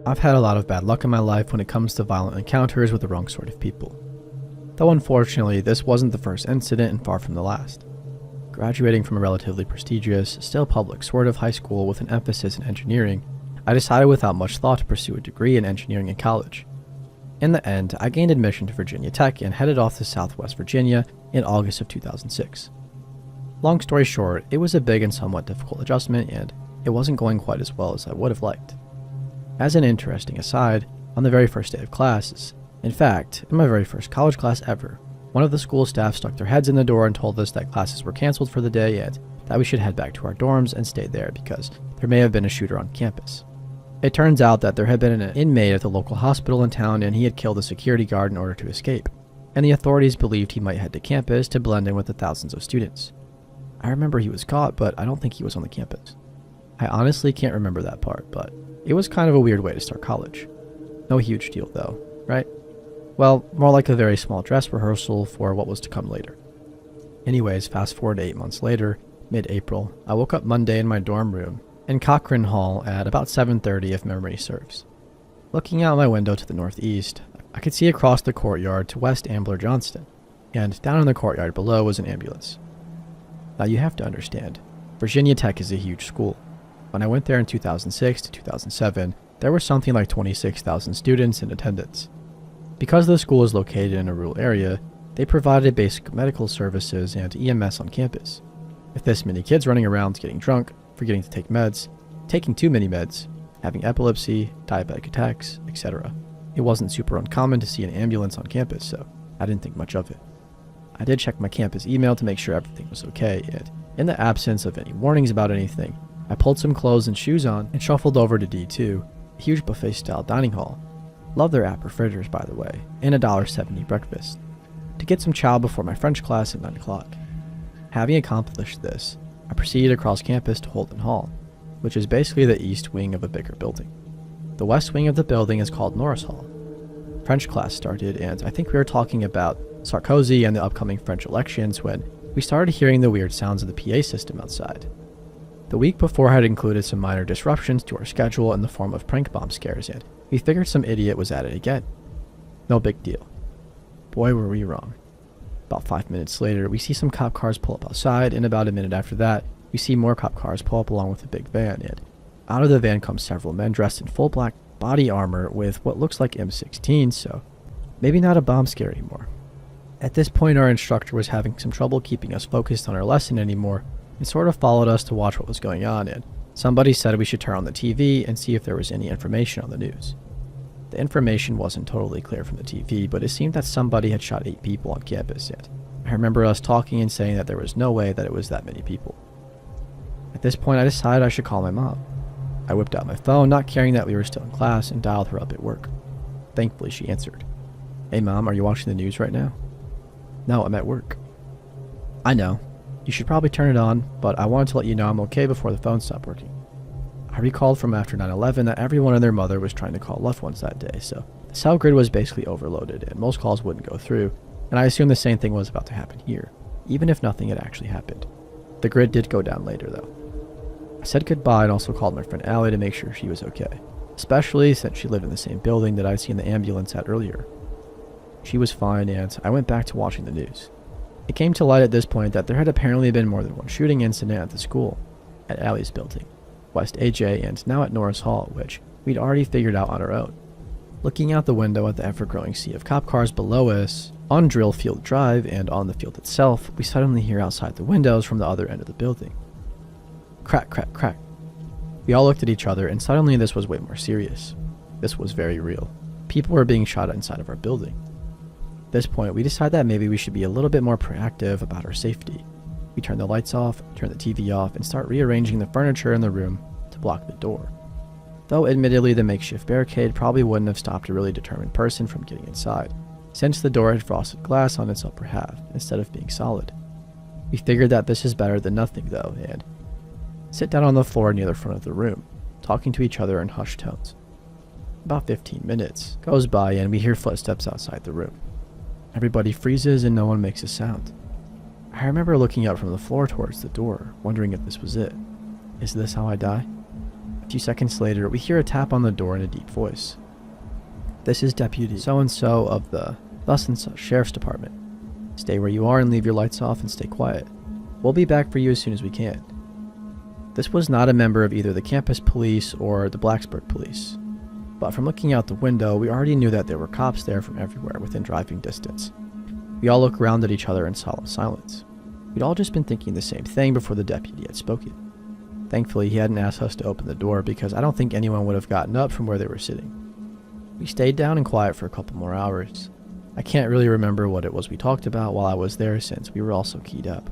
I've had a lot of bad luck in my life when it comes to violent encounters with the wrong sort of people. Though unfortunately, this wasn't the first incident and far from the last. Graduating from a relatively prestigious, still public sort of high school with an emphasis in engineering, I decided without much thought to pursue a degree in engineering in college. In the end, I gained admission to Virginia Tech and headed off to Southwest Virginia in August of 2006. Long story short, it was a big and somewhat difficult adjustment, and it wasn't going quite as well as I would have liked. As an interesting aside, on the very first day of classes, in fact, in my very first college class ever, one of the school staff stuck their heads in the door and told us that classes were canceled for the day and that we should head back to our dorms and stay there because there may have been a shooter on campus. It turns out that there had been an inmate at the local hospital in town and he had killed a security guard in order to escape, and the authorities believed he might head to campus to blend in with the thousands of students. I remember he was caught, but I don't think he was on the campus. I honestly can't remember that part, but it was kind of a weird way to start college. No huge deal though, right? Well, more like a very small dress rehearsal for what was to come later. Anyways, fast forward 8 months later, mid-April, I woke up Monday in my dorm room in Cochrane Hall at about 7:30 if memory serves. Looking out my window to the northeast, I could see across the courtyard to West Ambler Johnston, and down in the courtyard below was an ambulance. Now you have to understand, Virginia Tech is a huge school. When I went there in 2006 to 2007, there were something like 26,000 students in attendance. Because the school is located in a rural area, they provided basic medical services and EMS on campus. With this many kids running around getting drunk, forgetting to take meds, taking too many meds, having epilepsy, diabetic attacks, etc., it wasn't super uncommon to see an ambulance on campus, so I didn't think much of it. I did check my campus email to make sure everything was okay, and in the absence of any warnings about anything, I pulled some clothes and shoes on and shuffled over to D2, a huge buffet-style dining hall. Love their app refrigerators, by the way, and a $1.70 breakfast, to get some chow before my French class at 9 o'clock. Having accomplished this, I proceeded across campus to Holden Hall, which is basically the east wing of a bigger building. The west wing of the building is called Norris Hall. French class started, and I think we were talking about Sarkozy and the upcoming French elections when we started hearing the weird sounds of the PA system outside. The week before had included some minor disruptions to our schedule in the form of prank bomb scares, and we figured some idiot was at it again. No big deal. Boy, were we wrong. About 5 minutes later, we see some cop cars pull up outside, and about a minute after that, we see more cop cars pull up along with a big van, and out of the van come several men dressed in full black body armor with what looks like M16s, so maybe not a bomb scare anymore. At this point, our instructor was having some trouble keeping us focused on our lesson anymore, and sort of followed us to watch what was going on, and somebody said we should turn on the TV and see if there was any information on the news. The information wasn't totally clear from the TV, but it seemed that somebody had shot 8 people on campus, and I remember us talking and saying that there was no way that it was that many people. At this point, I decided I should call my mom. I whipped out my phone, not caring that we were still in class, and dialed her up at work. Thankfully, she answered. "Hey mom, are you watching the news right now?" "No, I'm at work." "I know. You should probably turn it on, but I wanted to let you know I'm okay before the phone stopped working." I recalled from after 9/11 that everyone and their mother was trying to call loved ones that day, so the cell grid was basically overloaded and most calls wouldn't go through, and I assumed the same thing was about to happen here, even if nothing had actually happened. The grid did go down later though. I said goodbye and also called my friend Allie to make sure she was okay, especially since she lived in the same building that I'd seen the ambulance at earlier. She was fine, and I went back to watching the news. It came to light at this point that there had apparently been more than one shooting incident at the school, at Allie's building, West AJ, and now at Norris Hall, which we'd already figured out on our own. Looking out the window at the ever-growing sea of cop cars below us, on Drill Field Drive and on the field itself, we suddenly hear outside the windows from the other end of the building. Crack, crack, crack. We all looked at each other, and suddenly this was way more serious. This was very real. People were being shot inside of our building. At this point, we decided that maybe we should be a little bit more proactive about our safety. We turn the lights off, turn the TV off, and start rearranging the furniture in the room to block the door. Though admittedly the makeshift barricade probably wouldn't have stopped a really determined person from getting inside, since the door had frosted glass on its upper half instead of being solid. We figured that this is better than nothing though, and sit down on the floor near the front of the room, talking to each other in hushed tones. About 15 minutes goes by and we hear footsteps outside the room. Everybody freezes and no one makes a sound. I remember looking up from the floor towards the door, wondering if this was it. Is this how I die? A few seconds later, we hear a tap on the door in a deep voice. This is Deputy so-and-so of the thus and such Sheriff's Department. Stay where you are and leave your lights off and stay quiet. We'll be back for you as soon as we can. This was not a member of either the campus police or the Blacksburg police. But from looking out the window, we already knew that there were cops there from everywhere within driving distance. We all looked around at each other in solemn silence. We'd all just been thinking the same thing before the deputy had spoken. Thankfully, he hadn't asked us to open the door because I don't think anyone would have gotten up from where they were sitting. We stayed down and quiet for a couple more hours. I can't really remember what it was we talked about while I was there since we were all so keyed up.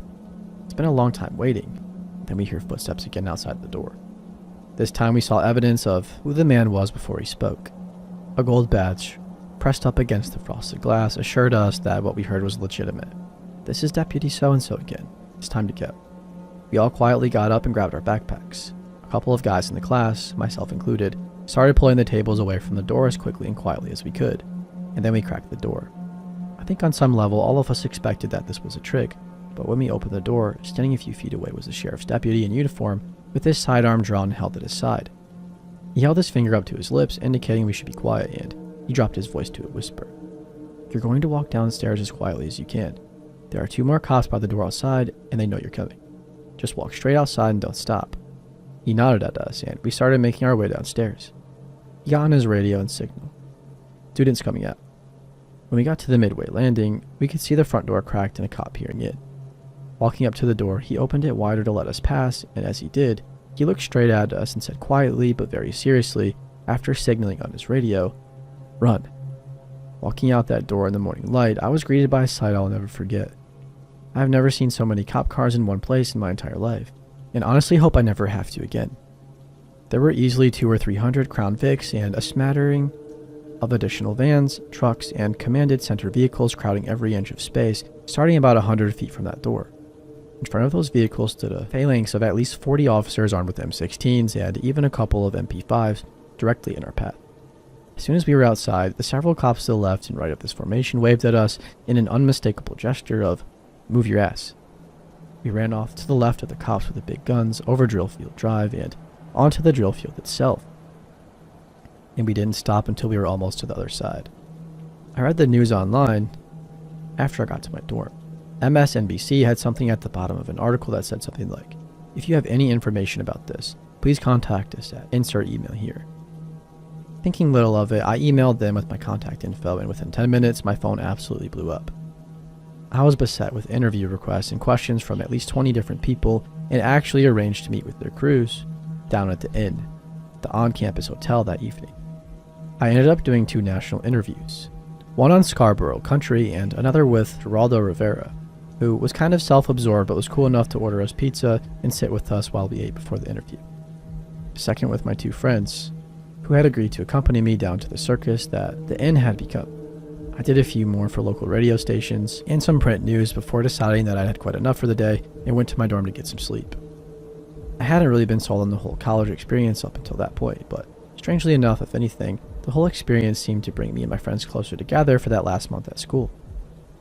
It's been a long time waiting. Then we hear footsteps again outside the door. This time we saw evidence of who the man was before he spoke. A gold badge, pressed up against the frosted glass, assured us that what we heard was legitimate. This is Deputy so-and-so again. It's time to go. We all quietly got up and grabbed our backpacks. A couple of guys in the class, myself included, started pulling the tables away from the door as quickly and quietly as we could, and then we cracked the door. I think on some level all of us expected that this was a trick, but when we opened the door, standing a few feet away was the sheriff's deputy in uniform with his sidearm drawn and held at his side. He held his finger up to his lips, indicating we should be quiet, and he dropped his voice to a whisper. You're going to walk downstairs as quietly as you can. There are 2 more cops by the door outside, and they know you're coming. Just walk straight outside and don't stop. He nodded at us, and we started making our way downstairs. He got on his radio and signaled. Students coming out. When we got to the midway landing, we could see the front door cracked and a cop peering in. Walking up to the door, he opened it wider to let us pass, and as he did, he looked straight at us and said quietly but very seriously, after signaling on his radio, "Run." Walking out that door in the morning light, I was greeted by a sight I'll never forget. I have never seen so many cop cars in one place in my entire life, and honestly hope I never have to again. There were easily 200 or 300 Crown Vics and a smattering of additional vans, trucks, and commanded center vehicles crowding every inch of space, starting about 100 feet from that door. In front of those vehicles stood a phalanx of at least 40 officers armed with M16s and even a couple of MP5s directly in our path. As soon as we were outside, the several cops to the left and right of this formation waved at us in an unmistakable gesture of, "Move your ass." We ran off to the left of the cops with the big guns, over Drillfield Drive, and onto the drill field itself. And we didn't stop until we were almost to the other side. I read the news online after I got to my dorm. MSNBC had something at the bottom of an article that said something like, "If you have any information about this, please contact us at insert email here." Thinking little of it, I emailed them with my contact info, and within 10 minutes, my phone absolutely blew up. I was beset with interview requests and questions from at least 20 different people, and actually arranged to meet with their crews down at the inn, the on-campus hotel, that evening. I ended up doing 2 national interviews, one on Scarborough Country and another with Geraldo Rivera, who was kind of self-absorbed but was cool enough to order us pizza and sit with us while we ate before the interview. Second with my 2 friends, who had agreed to accompany me down to the circus that the inn had become. I did a few more for local radio stations and some print news before deciding that I had quite enough for the day and went to my dorm to get some sleep. I hadn't really been sold on the whole college experience up until that point, but strangely enough, if anything, the whole experience seemed to bring me and my friends closer together for that last month at school.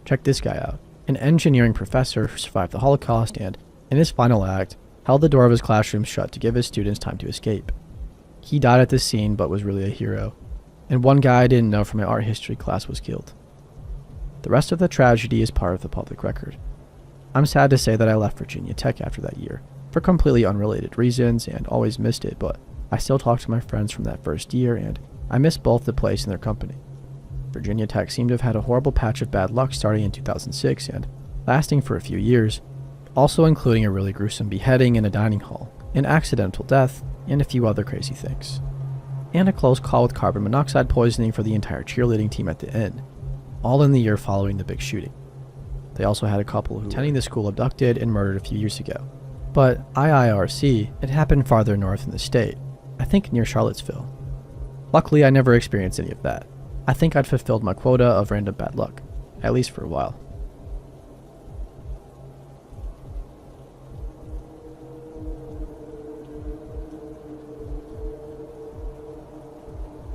Check this guy out. An engineering professor who survived the Holocaust and, in his final act, held the door of his classroom shut to give his students time to escape. He died at the scene but was really a hero, and one guy I didn't know from my art history class was killed. The rest of the tragedy is part of the public record. I'm sad to say that I left Virginia Tech after that year, for completely unrelated reasons, and always missed it, but I still talk to my friends from that first year, and I miss both the place and their company. Virginia Tech seemed to have had a horrible patch of bad luck starting in 2006 and lasting for a few years, also including a really gruesome beheading in a dining hall, an accidental death, and a few other crazy things. And a close call with carbon monoxide poisoning for the entire cheerleading team at the end, all in the year following the big shooting. They also had a couple who were attending the school abducted and murdered a few years ago. But IIRC, it happened farther north in the state, I think near Charlottesville. Luckily, I never experienced any of that. I think I'd fulfilled my quota of random bad luck, at least for a while.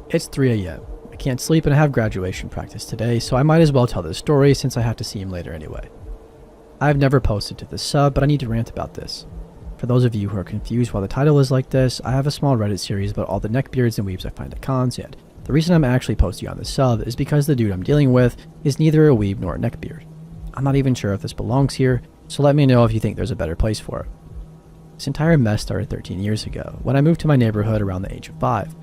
It's 3 a.m. I can't sleep and I have graduation practice today, so I might as well tell this story since I have to see him later anyway. I've never posted to the sub, but I need to rant about this. For those of you who are confused why the title is like this, I have a small Reddit series about all the neckbeards and weebs I find at cons, and the reason I'm actually posting on this sub is because the dude I'm dealing with is neither a weeb nor a neckbeard. I'm not even sure if this belongs here, so let me know if you think there's a better place for it. This entire mess started 13 years ago, when I moved to my neighborhood around the age of 5.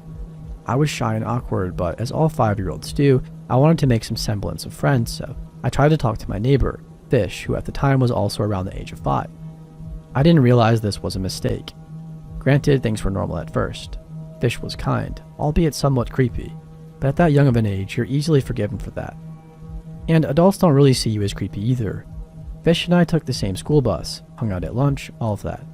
I was shy and awkward, but as all 5-year-olds do, I wanted to make some semblance of friends, so I tried to talk to my neighbor, Fish, who at the time was also around the age of 5. I didn't realize this was a mistake. Granted, things were normal at first. Fish was kind, albeit somewhat creepy, but at that young of an age, you're easily forgiven for that. And adults don't really see you as creepy either. Fish and I took the same school bus, hung out at lunch, all of that.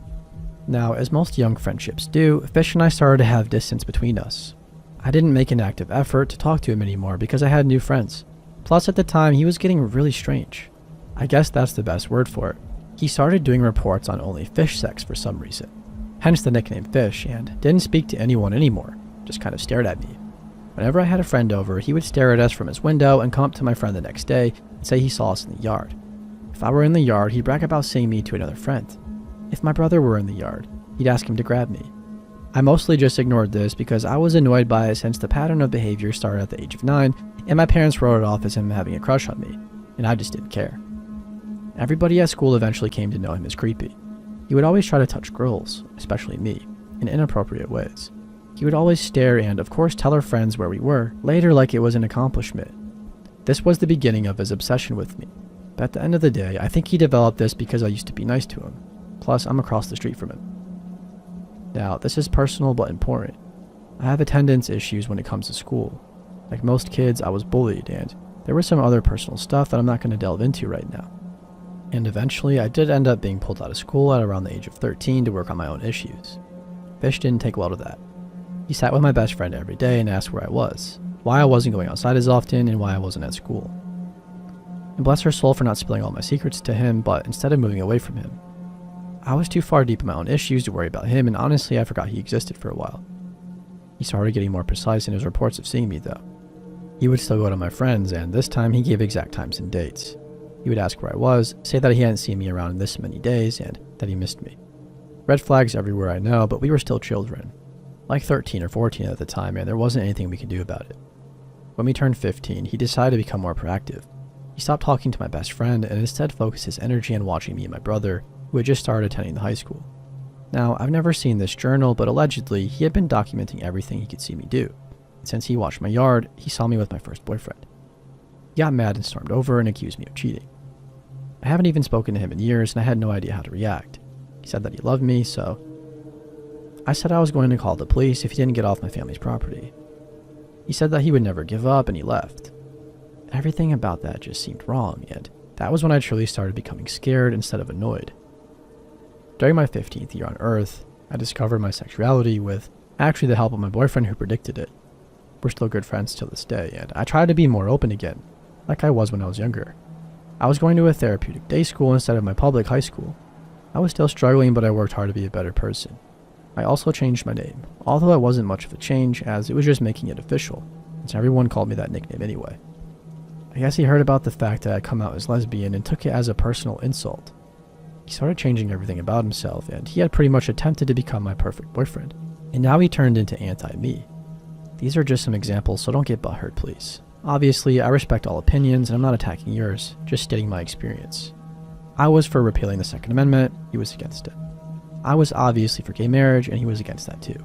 Now, as most young friendships do, Fish and I started to have distance between us. I didn't make an active effort to talk to him anymore because I had new friends. Plus, at the time, he was getting really strange. I guess that's the best word for it. He started doing reports on only fish sex for some reason. Hence the nickname Fish, and didn't speak to anyone anymore, just kind of stared at me. Whenever I had a friend over, he would stare at us from his window and come up to my friend the next day and say he saw us in the yard. If I were in the yard, he'd brag about seeing me to another friend. If my brother were in the yard, he'd ask him to grab me. I mostly just ignored this because I was annoyed by it since the pattern of behavior started at the age of 9, and my parents wrote it off as him having a crush on me, and I just didn't care. Everybody at school eventually came to know him as creepy. He would always try to touch girls, especially me, in inappropriate ways. He would always stare and, of course, tell our friends where we were, later like it was an accomplishment. This was the beginning of his obsession with me. But at the end of the day, I think he developed this because I used to be nice to him. Plus, I'm across the street from him. Now, this is personal but important. I have attendance issues when it comes to school. Like most kids, I was bullied, and there was some other personal stuff that I'm not going to delve into right now. And eventually, I did end up being pulled out of school at around the age of 13 to work on my own issues. Fish didn't take well to that. He sat with my best friend every day and asked where I was, why I wasn't going outside as often, and why I wasn't at school. And bless her soul for not spilling all my secrets to him, but instead of moving away from him. I was too far deep in my own issues to worry about him, and honestly, I forgot he existed for a while. He started getting more precise in his reports of seeing me, though. He would still go to my friends, and this time he gave exact times and dates. He would ask where I was, say that he hadn't seen me around in this many days, and that he missed me. Red flags everywhere, I know, but we were still children. Like 13 or 14 at the time, and there wasn't anything we could do about it. When we turned 15, he decided to become more proactive. He stopped talking to my best friend and instead focused his energy on watching me and my brother, who had just started attending the high school. Now, I've never seen this journal, but allegedly, he had been documenting everything he could see me do. And since he watched my yard, he saw me with my first boyfriend. He got mad and stormed over and accused me of cheating. I haven't even spoken to him in years, and I had no idea how to react. He said that he loved me, so I said I was going to call the police if he didn't get off my family's property. He said that he would never give up, and he left. Everything about that just seemed wrong, and that was when I truly started becoming scared instead of annoyed. During my 15th year on Earth, I discovered my sexuality with actually the help of my boyfriend who predicted it. We're still good friends till this day, and I try to be more open again, like I was when I was younger. I was going to a therapeutic day school instead of my public high school. I was still struggling, but I worked hard to be a better person. I also changed my name, although it wasn't much of a change as it was just making it official, since everyone called me that nickname anyway. I guess he heard about the fact that I'd come out as lesbian and took it as a personal insult. He started changing everything about himself, and he had pretty much attempted to become my perfect boyfriend. And now he turned into anti-me. These are just some examples, so don't get butthurt, please. Obviously, I respect all opinions, and I'm not attacking yours, just stating my experience. I was for repealing the Second Amendment, he was against it. I was obviously for gay marriage, and he was against that too.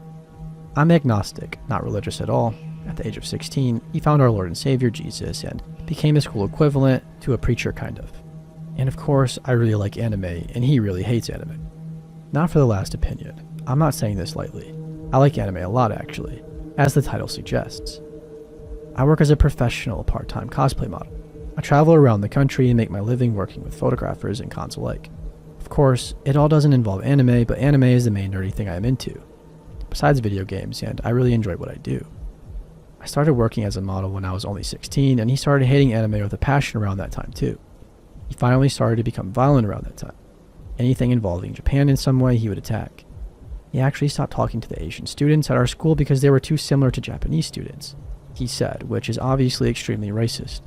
I'm agnostic, not religious at all. At the age of 16, he found our Lord and Savior Jesus and became his school equivalent to a preacher kind of. And of course, I really like anime, and he really hates anime. Not for the last opinion. I'm not saying this lightly. I like anime a lot actually, as the title suggests. I work as a professional part-time cosplay model. I travel around the country and make my living working with photographers and cons alike. Of course, it all doesn't involve anime, but anime is the main nerdy thing I'm into, besides video games, and I really enjoy what I do. I started working as a model when I was only 16, and he started hating anime with a passion around that time too. He finally started to become violent around that time. Anything involving Japan in some way, he would attack. He actually stopped talking to the Asian students at our school because they were too similar to Japanese students, he said, which is obviously extremely racist.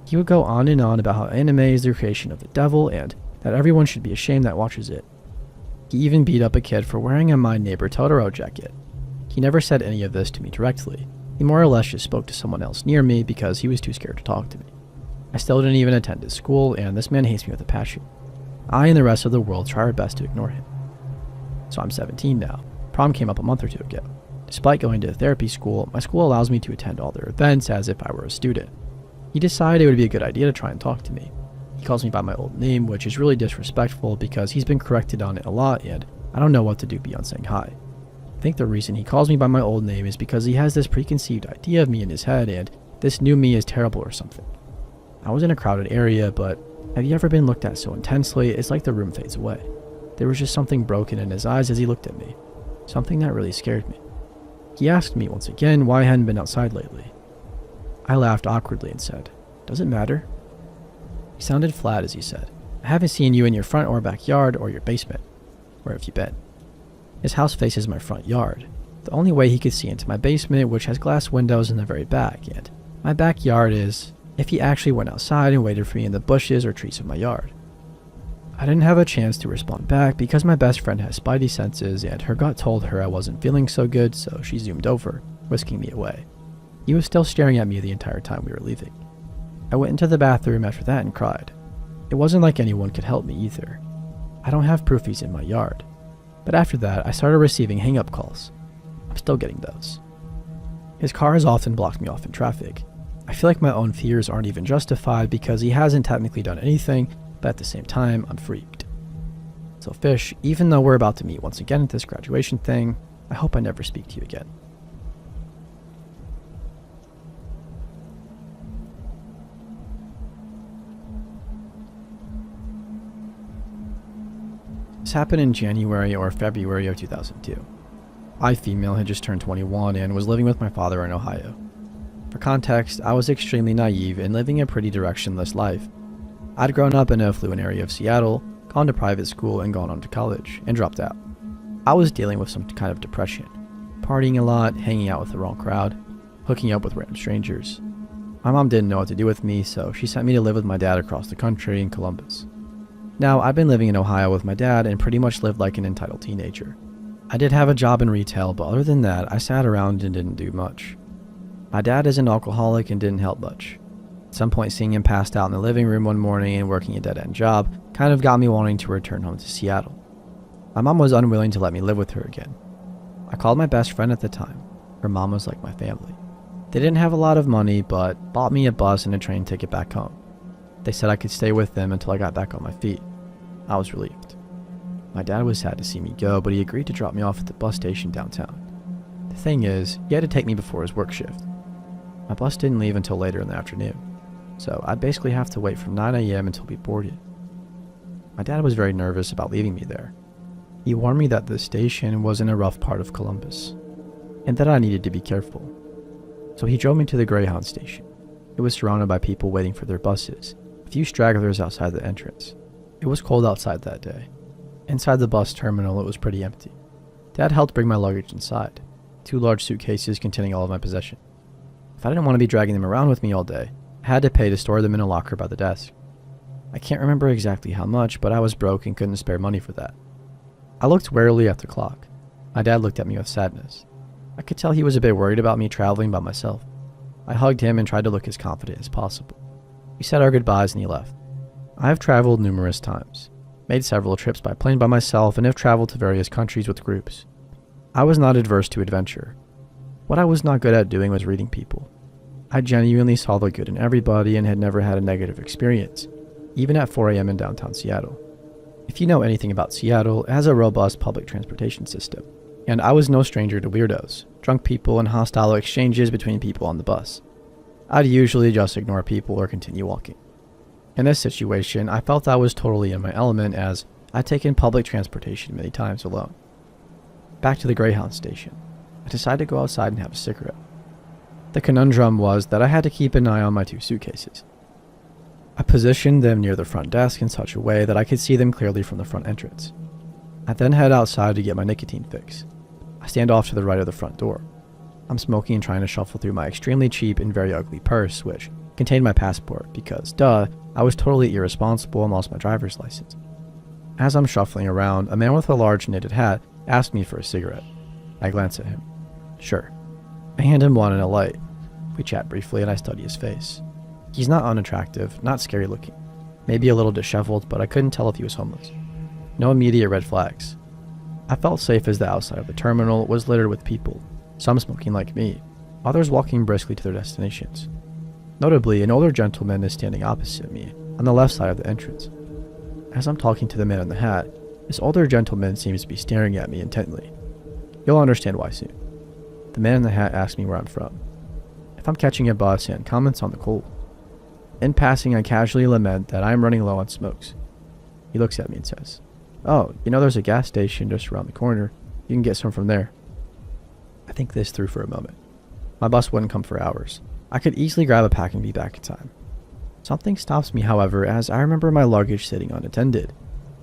He would go on and on about how anime is the creation of the devil and that everyone should be ashamed that watches it. He even beat up a kid for wearing a My Neighbor Totoro jacket. He never said any of this to me directly. He more or less just spoke to someone else near me because he was too scared to talk to me. I still didn't even attend his school, and this man hates me with a passion. I and the rest of the world try our best to ignore him. So I'm 17 now. Prom came up a month or two ago. Despite going to therapy school, my school allows me to attend all their events as if I were a student. He decided it would be a good idea to try and talk to me. He calls me by my old name, which is really disrespectful because he's been corrected on it a lot and I don't know what to do beyond saying hi. I think the reason he calls me by my old name is because he has this preconceived idea of me in his head and this new me is terrible or something. I was in a crowded area, but have you ever been looked at so intensely it's like the room fades away? There was just something broken in his eyes as he looked at me. Something that really scared me. He asked me once again why I hadn't been outside lately. I laughed awkwardly and said, "Does it matter?" He sounded flat as he said, "I haven't seen you in your front or backyard or your basement. Where have you been?" His house faces my front yard. The only way he could see into my basement, which has glass windows in the very back, and my backyard is if he actually went outside and waited for me in the bushes or trees of my yard. I didn't have a chance to respond back because my best friend has spidey senses and her gut told her I wasn't feeling so good, so she zoomed over, whisking me away. He was still staring at me the entire time we were leaving. I went into the bathroom after that and cried. It wasn't like anyone could help me either. I don't have proof he's in my yard. But after that, I started receiving hang-up calls. I'm still getting those. His car has often blocked me off in traffic. I feel like my own fears aren't even justified because he hasn't technically done anything, but at the same time, I'm freaked. So Fish, even though we're about to meet once again at this graduation thing, I hope I never speak to you again. This happened in January or February of 2002. I, female, had just turned 21 and was living with my father in Ohio. For context, I was extremely naive and living a pretty directionless life. I'd grown up in an affluent area of Seattle, gone to private school and gone on to college, and dropped out. I was dealing with some kind of depression, partying a lot, hanging out with the wrong crowd, hooking up with random strangers. My mom didn't know what to do with me, so she sent me to live with my dad across the country in Columbus. Now, I'd been living in Ohio with my dad and pretty much lived like an entitled teenager. I did have a job in retail, but other than that, I sat around and didn't do much. My dad is an alcoholic and didn't help much. At some point, seeing him passed out in the living room one morning and working a dead-end job kind of got me wanting to return home to Seattle. My mom was unwilling to let me live with her again. I called my best friend at the time. Her mom was like my family. They didn't have a lot of money, but bought me a bus and a train ticket back home. They said I could stay with them until I got back on my feet. I was relieved. My dad was sad to see me go, but he agreed to drop me off at the bus station downtown. The thing is, he had to take me before his work shift. My bus didn't leave until later in the afternoon, so I'd basically have to wait from 9 a.m. until we boarded. My dad was very nervous about leaving me there. He warned me that the station was in a rough part of Columbus, and that I needed to be careful. So he drove me to the Greyhound station. It was surrounded by people waiting for their buses, a few stragglers outside the entrance. It was cold outside that day. Inside the bus terminal, it was pretty empty. Dad helped bring my luggage inside, 2 large suitcases containing all of my possessions. If I didn't want to be dragging them around with me all day, I had to pay to store them in a locker by the desk. I can't remember exactly how much, but I was broke and couldn't spare money for that. I looked warily at the clock. My dad looked at me with sadness. I could tell he was a bit worried about me traveling by myself. I hugged him and tried to look as confident as possible. We said our goodbyes and he left. I have traveled numerous times, made several trips by plane by myself, and have traveled to various countries with groups. I was not adverse to adventure. What I was not good at doing was reading people. I genuinely saw the good in everybody and had never had a negative experience, even at 4 a.m. in downtown Seattle. If you know anything about Seattle, it has a robust public transportation system, and I was no stranger to weirdos, drunk people, and hostile exchanges between people on the bus. I'd usually just ignore people or continue walking. In this situation, I felt I was totally in my element as I'd taken public transportation many times alone. Back to the Greyhound station, I decided to go outside and have a cigarette. The conundrum was that I had to keep an eye on my 2 suitcases. I positioned them near the front desk in such a way that I could see them clearly from the front entrance. I then head outside to get my nicotine fix. I stand off to the right of the front door. I'm smoking and trying to shuffle through my extremely cheap and very ugly purse, which contained my passport because, duh, I was totally irresponsible and lost my driver's license. As I'm shuffling around, a man with a large knitted hat asks me for a cigarette. I glance at him. Sure. I hand him one and a light. We chat briefly and I study his face. He's not unattractive, not scary looking. Maybe a little disheveled, but I couldn't tell if he was homeless. No immediate red flags. I felt safe as the outside of the terminal was littered with people, some smoking like me, others walking briskly to their destinations. Notably, an older gentleman is standing opposite me, on the left side of the entrance. As I'm talking to the man in the hat, this older gentleman seems to be staring at me intently. You'll understand why soon. The man in the hat asks me where I'm from, if I'm catching a bus, and comments on the cold. In passing, I casually lament that I am running low on smokes. He looks at me and says, "Oh, there's a gas station just around the corner. You can get some from there." I think this through for a moment. My bus wouldn't come for hours. I could easily grab a pack and be back in time. Something stops me, however, as I remember my luggage sitting unattended.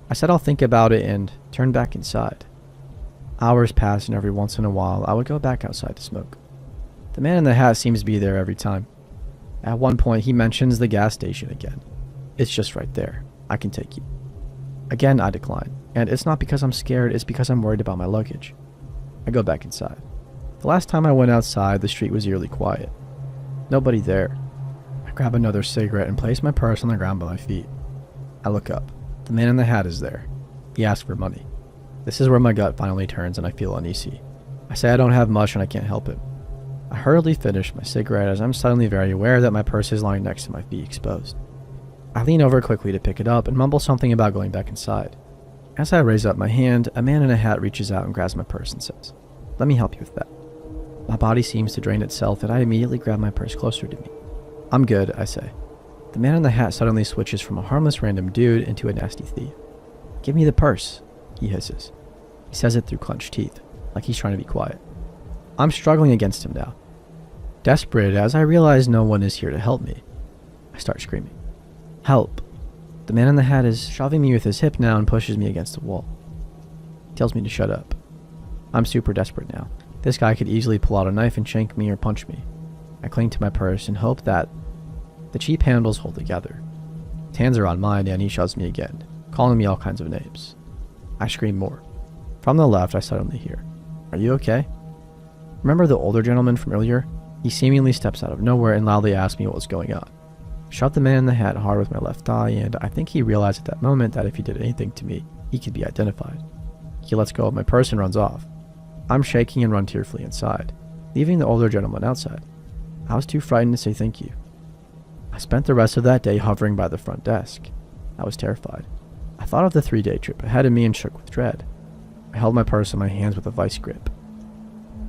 I said I'll think about it and turned back inside. Hours passed, and every once in a while I would go back outside to smoke. The man in the hat seems to be there every time. At one point he mentions the gas station again. "It's just right there. I can take you." Again I decline, and it's not because I'm scared, it's because I'm worried about my luggage. I go back inside. The last time I went outside, the street was eerily quiet. Nobody there. I grab another cigarette and place my purse on the ground by my feet. I look up. The man in the hat is there. He asks for money. This is where my gut finally turns and I feel uneasy. I say I don't have much and I can't help it. I hurriedly finish my cigarette as I'm suddenly very aware that my purse is lying next to my feet exposed. I lean over quickly to pick it up and mumble something about going back inside. As I raise up my hand, a man in a hat reaches out and grabs my purse and says, "Let me help you with that." My body seems to drain itself and I immediately grab my purse closer to me. "I'm good," I say. The man in the hat suddenly switches from a harmless random dude into a nasty thief. "Give me the purse," he hisses. He says it through clenched teeth, like he's trying to be quiet. I'm struggling against him now. Desperate as I realize no one is here to help me, I start screaming, "Help!" The man in the hat is shoving me with his hip now and pushes me against the wall. He tells me to shut up. I'm super desperate now. This guy could easily pull out a knife and shank me or punch me. I cling to my purse and hope that the cheap handles hold together. His hands are on mine and he shoves me again, calling me all kinds of names. I scream more. From the left, I suddenly hear, "Are you okay?" Remember the older gentleman from earlier? He seemingly steps out of nowhere and loudly asks me what was going on. I shot the man in the hat hard with my left thigh, and I think he realized at that moment that if he did anything to me, he could be identified. He lets go of my purse and runs off. I'm shaking and run tearfully inside, leaving the older gentleman outside. I was too frightened to say thank you. I spent the rest of that day hovering by the front desk. I was terrified. I thought of the 3-day trip ahead of me and shook with dread. I held my purse in my hands with a vice grip.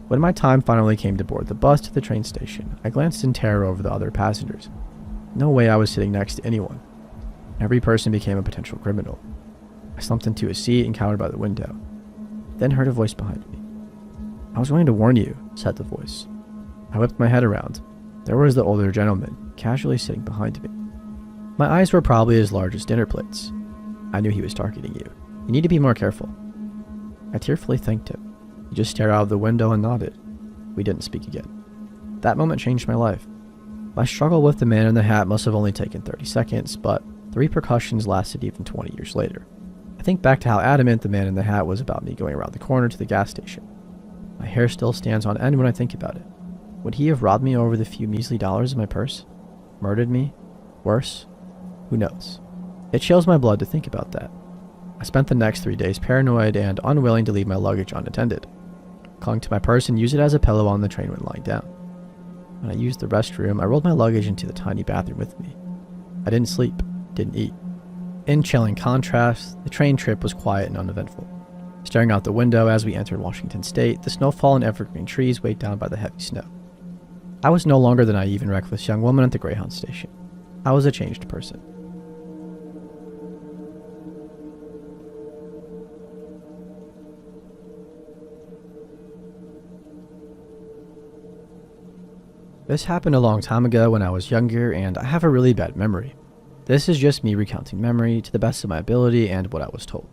When my time finally came to board the bus to the train station, I glanced in terror over the other passengers. No way I was sitting next to anyone. Every person became a potential criminal. I slumped into a seat and cowered by the window, then heard a voice behind me. "I was going to warn you," said the voice. I whipped my head around. There was the older gentleman, casually sitting behind me. My eyes were probably as large as dinner plates. I knew he was targeting you. You need to be more careful. I tearfully thanked him. He just stared out of the window and nodded. We didn't speak again. That moment changed my life. My struggle with the man in the hat must have only taken 30 seconds, but the repercussions lasted even 20 years later. I think back to how adamant the man in the hat was about me going around the corner to the gas station. My hair still stands on end when I think about it. Would he have robbed me over the few measly dollars in my purse? Murdered me? Worse? Who knows? It chills my blood to think about that. I spent the next 3 days paranoid and unwilling to leave my luggage unattended. Clung to my purse and used it as a pillow on the train when lying down. When I used the restroom, I rolled my luggage into the tiny bathroom with me. I didn't sleep, didn't eat. In chilling contrast, the train trip was quiet and uneventful. Staring out the window as we entered Washington State, the snowfall and evergreen trees weighed down by the heavy snow. I was no longer the naive and reckless young woman at the Greyhound station. I was a changed person. This happened a long time ago when I was younger, and I have a really bad memory. This is just me recounting memory to the best of my ability and what I was told.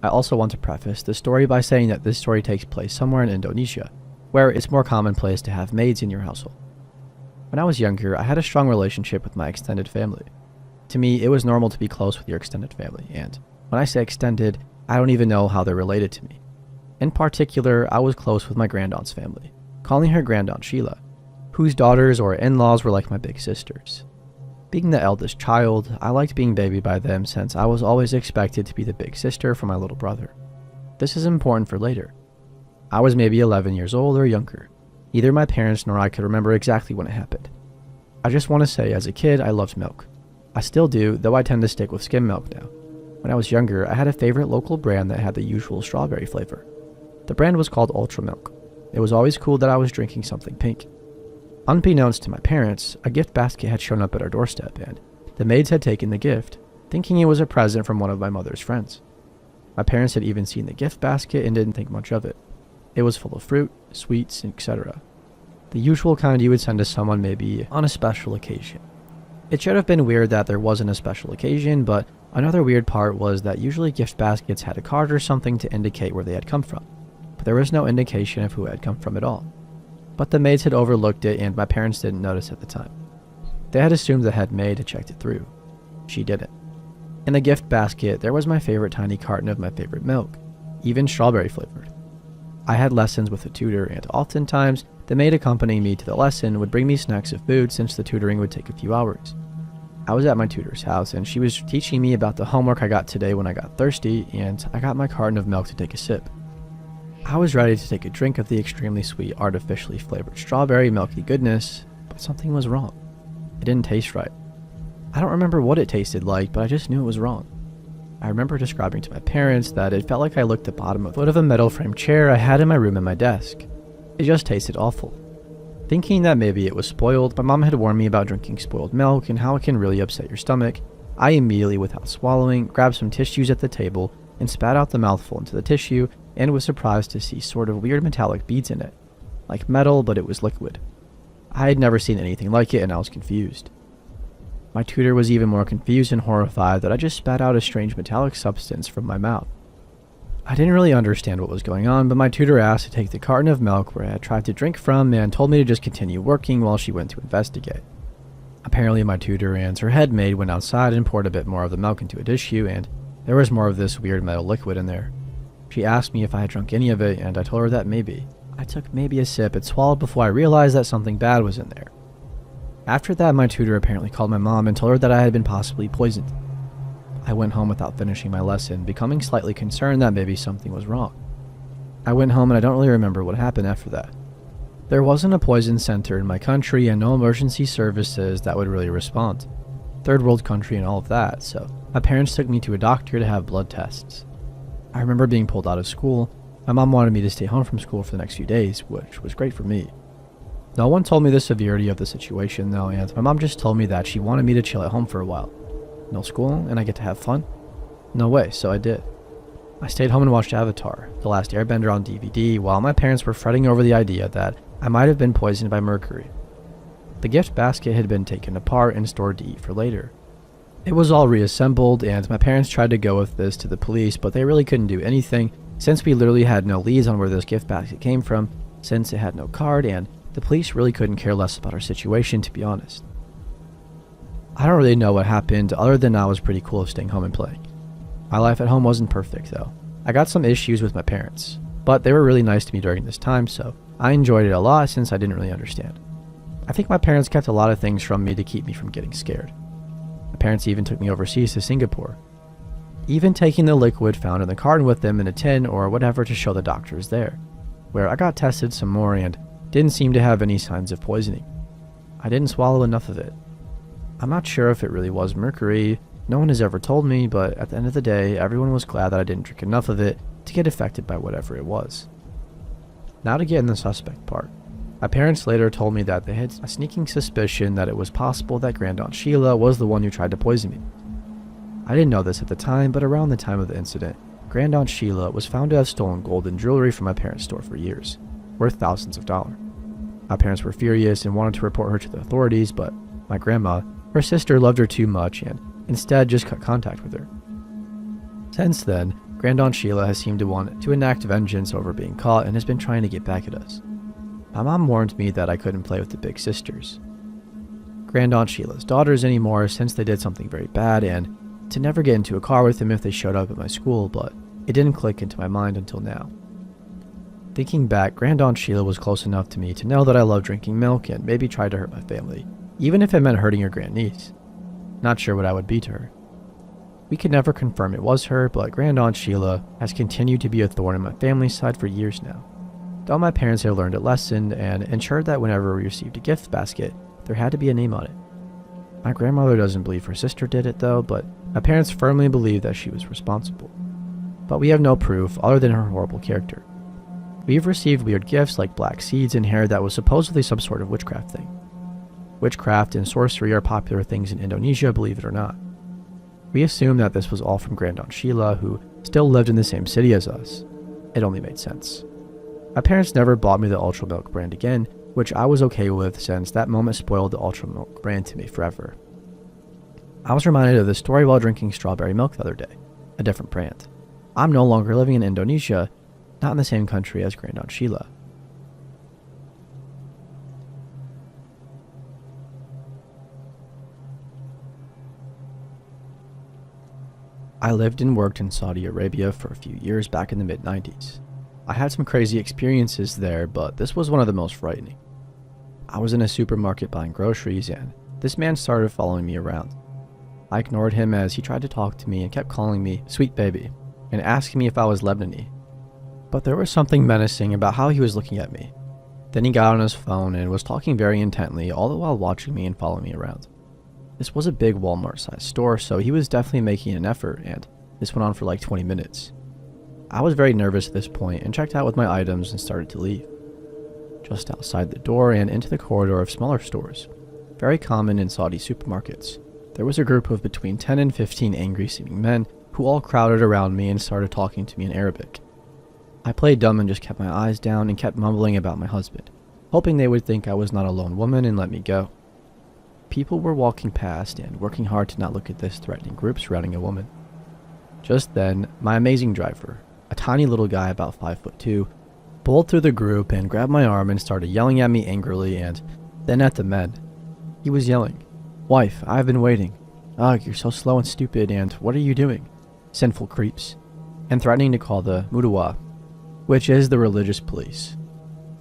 I also want to preface the story by saying that this story takes place somewhere in Indonesia, where it's more commonplace to have maids in your household. When I was younger, I had a strong relationship with my extended family. To me, it was normal to be close with your extended family, and When I say extended, I don't even know how they're related to me. In particular, I was close with my grandaunt's family, calling her Grandaunt Sheila, whose daughters or in-laws were like my big sisters. Being the eldest child, I liked being babied by them since I was always expected to be the big sister for my little brother. This is important for later. I was maybe 11 years old or younger. Neither my parents nor I could remember exactly when it happened. I just want to say, as a kid, I loved milk. I still do, though I tend to stick with skim milk now. When I was younger, I had a favorite local brand that had the usual strawberry flavor. The brand was called Ultra Milk. It was always cool that I was drinking something pink. Unbeknownst to my parents, a gift basket had shown up at our doorstep, and the maids had taken the gift, thinking it was a present from one of my mother's friends. My parents had even seen the gift basket and didn't think much of it. It was full of fruit, sweets, etc. The usual kind you would send to someone maybe on a special occasion. It should have been weird that there wasn't a special occasion, but another weird part was that usually gift baskets had a card or something to indicate where they had come from, but there was no indication of who it had come from at all. But the maids had overlooked it and my parents didn't notice at the time. They had assumed the head maid had checked it through. She didn't. In the gift basket, there was my favorite tiny carton of my favorite milk, even strawberry flavored. I had lessons with a tutor, and oftentimes, the maid accompanying me to the lesson would bring me snacks of food since the tutoring would take a few hours. I was at my tutor's house, and she was teaching me about the homework I got today when I got thirsty, and I got my carton of milk to take a sip. I was ready to take a drink of the extremely sweet, artificially flavored strawberry milky goodness, but something was wrong. It didn't taste right. I don't remember what it tasted like, but I just knew it was wrong. I remember describing to my parents that it felt like I licked the bottom of the foot of a metal frame chair I had in my room at my desk. It just tasted awful. Thinking that maybe it was spoiled, my mom had warned me about drinking spoiled milk and how it can really upset your stomach. I immediately, without swallowing, grabbed some tissues at the table and spat out the mouthful into the tissue and was surprised to see sort of weird metallic beads in it. Like metal, but it was liquid. I had never seen anything like it and I was confused. My tutor was even more confused and horrified that I just spat out a strange metallic substance from my mouth. I didn't really understand what was going on, but my tutor asked to take the carton of milk where I had tried to drink from and told me to just continue working while she went to investigate. Apparently my tutor and her head maid went outside and poured a bit more of the milk into a tissue, and there was more of this weird metal liquid in there. She asked me if I had drunk any of it, and I told her that maybe. I took maybe a sip and swallowed before I realized that something bad was in there. After that, my tutor apparently called my mom and told her that I had been possibly poisoned. I went home without finishing my lesson, becoming slightly concerned that maybe something was wrong. I went home and I don't really remember what happened after that. There wasn't a poison center in my country and no emergency services that would really respond. Third world country and all of that, so my parents took me to a doctor to have blood tests. I remember being pulled out of school. My mom wanted me to stay home from school for the next few days, which was great for me. No one told me the severity of the situation though, and my mom just told me that she wanted me to chill at home for a while. No school, and I get to have fun? No way, so I did. I stayed home and watched Avatar, The Last Airbender on DVD, while my parents were fretting over the idea that I might have been poisoned by mercury. The gift basket had been taken apart and stored to eat for later. It was all reassembled, and my parents tried to go with this to the police, but they really couldn't do anything, since we literally had no leads on where this gift basket came from, since it had no card, and the police really couldn't care less about our situation, to be honest. I don't really know what happened, other than I was pretty cool of staying home and playing. My life at home wasn't perfect, though. I got some issues with my parents, but they were really nice to me during this time, so I enjoyed it a lot since I didn't really understand. I think my parents kept a lot of things from me to keep me from getting scared. My parents even took me overseas to Singapore, even taking the liquid found in the carton with them in a tin or whatever to show the doctors there, where I got tested some more and didn't seem to have any signs of poisoning. I didn't swallow enough of it. I'm not sure if it really was mercury. No one has ever told me, but at the end of the day, everyone was glad that I didn't drink enough of it to get affected by whatever it was. Now to get in the suspect part. My parents later told me that they had a sneaking suspicion that it was possible that Grandaunt Sheila was the one who tried to poison me. I didn't know this at the time, but around the time of the incident, Grandaunt Sheila was found to have stolen gold and jewelry from my parents' store for years, worth thousands of dollars. My parents were furious and wanted to report her to the authorities, but my grandma, her sister, loved her too much and instead just cut contact with her. Since then, Grandaunt Sheila has seemed to want to enact vengeance over being caught and has been trying to get back at us. My mom warned me that I couldn't play with the big sisters, Grandaunt Sheila's daughters, anymore since they did something very bad, and to never get into a car with him if they showed up at my school, but it didn't click into my mind until now. Thinking back, Grandaunt Sheila was close enough to me to know that I loved drinking milk and maybe tried to hurt my family, even if it meant hurting her grandniece. Not sure what I would be to her. We could never confirm it was her, but Grandaunt Sheila has continued to be a thorn in my family's side for years now. Though my parents have learned a lesson and ensured that whenever we received a gift basket, there had to be a name on it. My grandmother doesn't believe her sister did it though, but my parents firmly believe that she was responsible. But we have no proof other than her horrible character. We've received weird gifts like black seeds and hair that was supposedly some sort of witchcraft thing. Witchcraft and sorcery are popular things in Indonesia, believe it or not. We assumed that this was all from Grandaunt Sheila, who still lived in the same city as us. It only made sense. My parents never bought me the Ultra Milk brand again, which I was okay with since that moment spoiled the Ultra Milk brand to me forever. I was reminded of this story while drinking strawberry milk the other day, a different brand. I'm no longer living in Indonesia, not in the same country as Grandaunt Sheila. I lived and worked in Saudi Arabia for a few years back in the mid-90s. I had some crazy experiences there, but this was one of the most frightening. I was in a supermarket buying groceries and this man started following me around. I ignored him as he tried to talk to me and kept calling me sweet baby and asking me if I was Lebanese. But there was something menacing about how he was looking at me. Then he got on his phone and was talking very intently, all the while watching me and following me around. This was a big Walmart-sized store, so he was definitely making an effort, and this went on for like 20 minutes. I was very nervous at this point and checked out with my items and started to leave. Just outside the door and into the corridor of smaller stores, very common in Saudi supermarkets, there was a group of between 10 and 15 angry-seeming men who all crowded around me and started talking to me in Arabic. I played dumb and just kept my eyes down and kept mumbling about my husband, hoping they would think I was not a lone woman and let me go. People were walking past and working hard to not look at this threatening group surrounding a woman. Just then, my amazing driver, a tiny little guy about 5'2", pulled through the group and grabbed my arm and started yelling at me angrily and then at the men. He was yelling, "Wife, I've been waiting. Ugh, you're so slow and stupid, and what are you doing? Sinful creeps," and threatening to call the Mudawa, which is the religious police.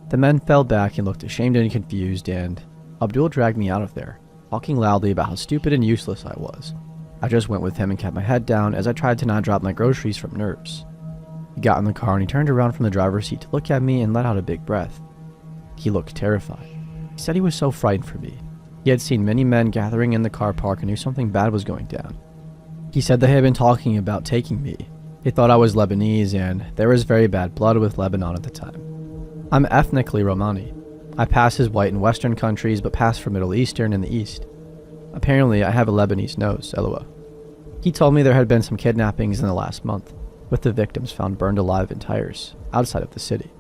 The men fell back and looked ashamed and confused, and Abdul dragged me out of there, talking loudly about how stupid and useless I was. I just went with him and kept my head down as I tried to not drop my groceries from nerves. He got in the car and he turned around from the driver's seat to look at me and let out a big breath. He looked terrified. He said he was so frightened for me. He had seen many men gathering in the car park and knew something bad was going down. He said they had been talking about taking me. They thought I was Lebanese and there was very bad blood with Lebanon at the time. I'm ethnically Romani. I pass as white in Western countries but pass for Middle Eastern in the East. Apparently I have a Lebanese nose, LOL. He told me there had been some kidnappings in the last month, with the victims found burned alive in tires outside of the city.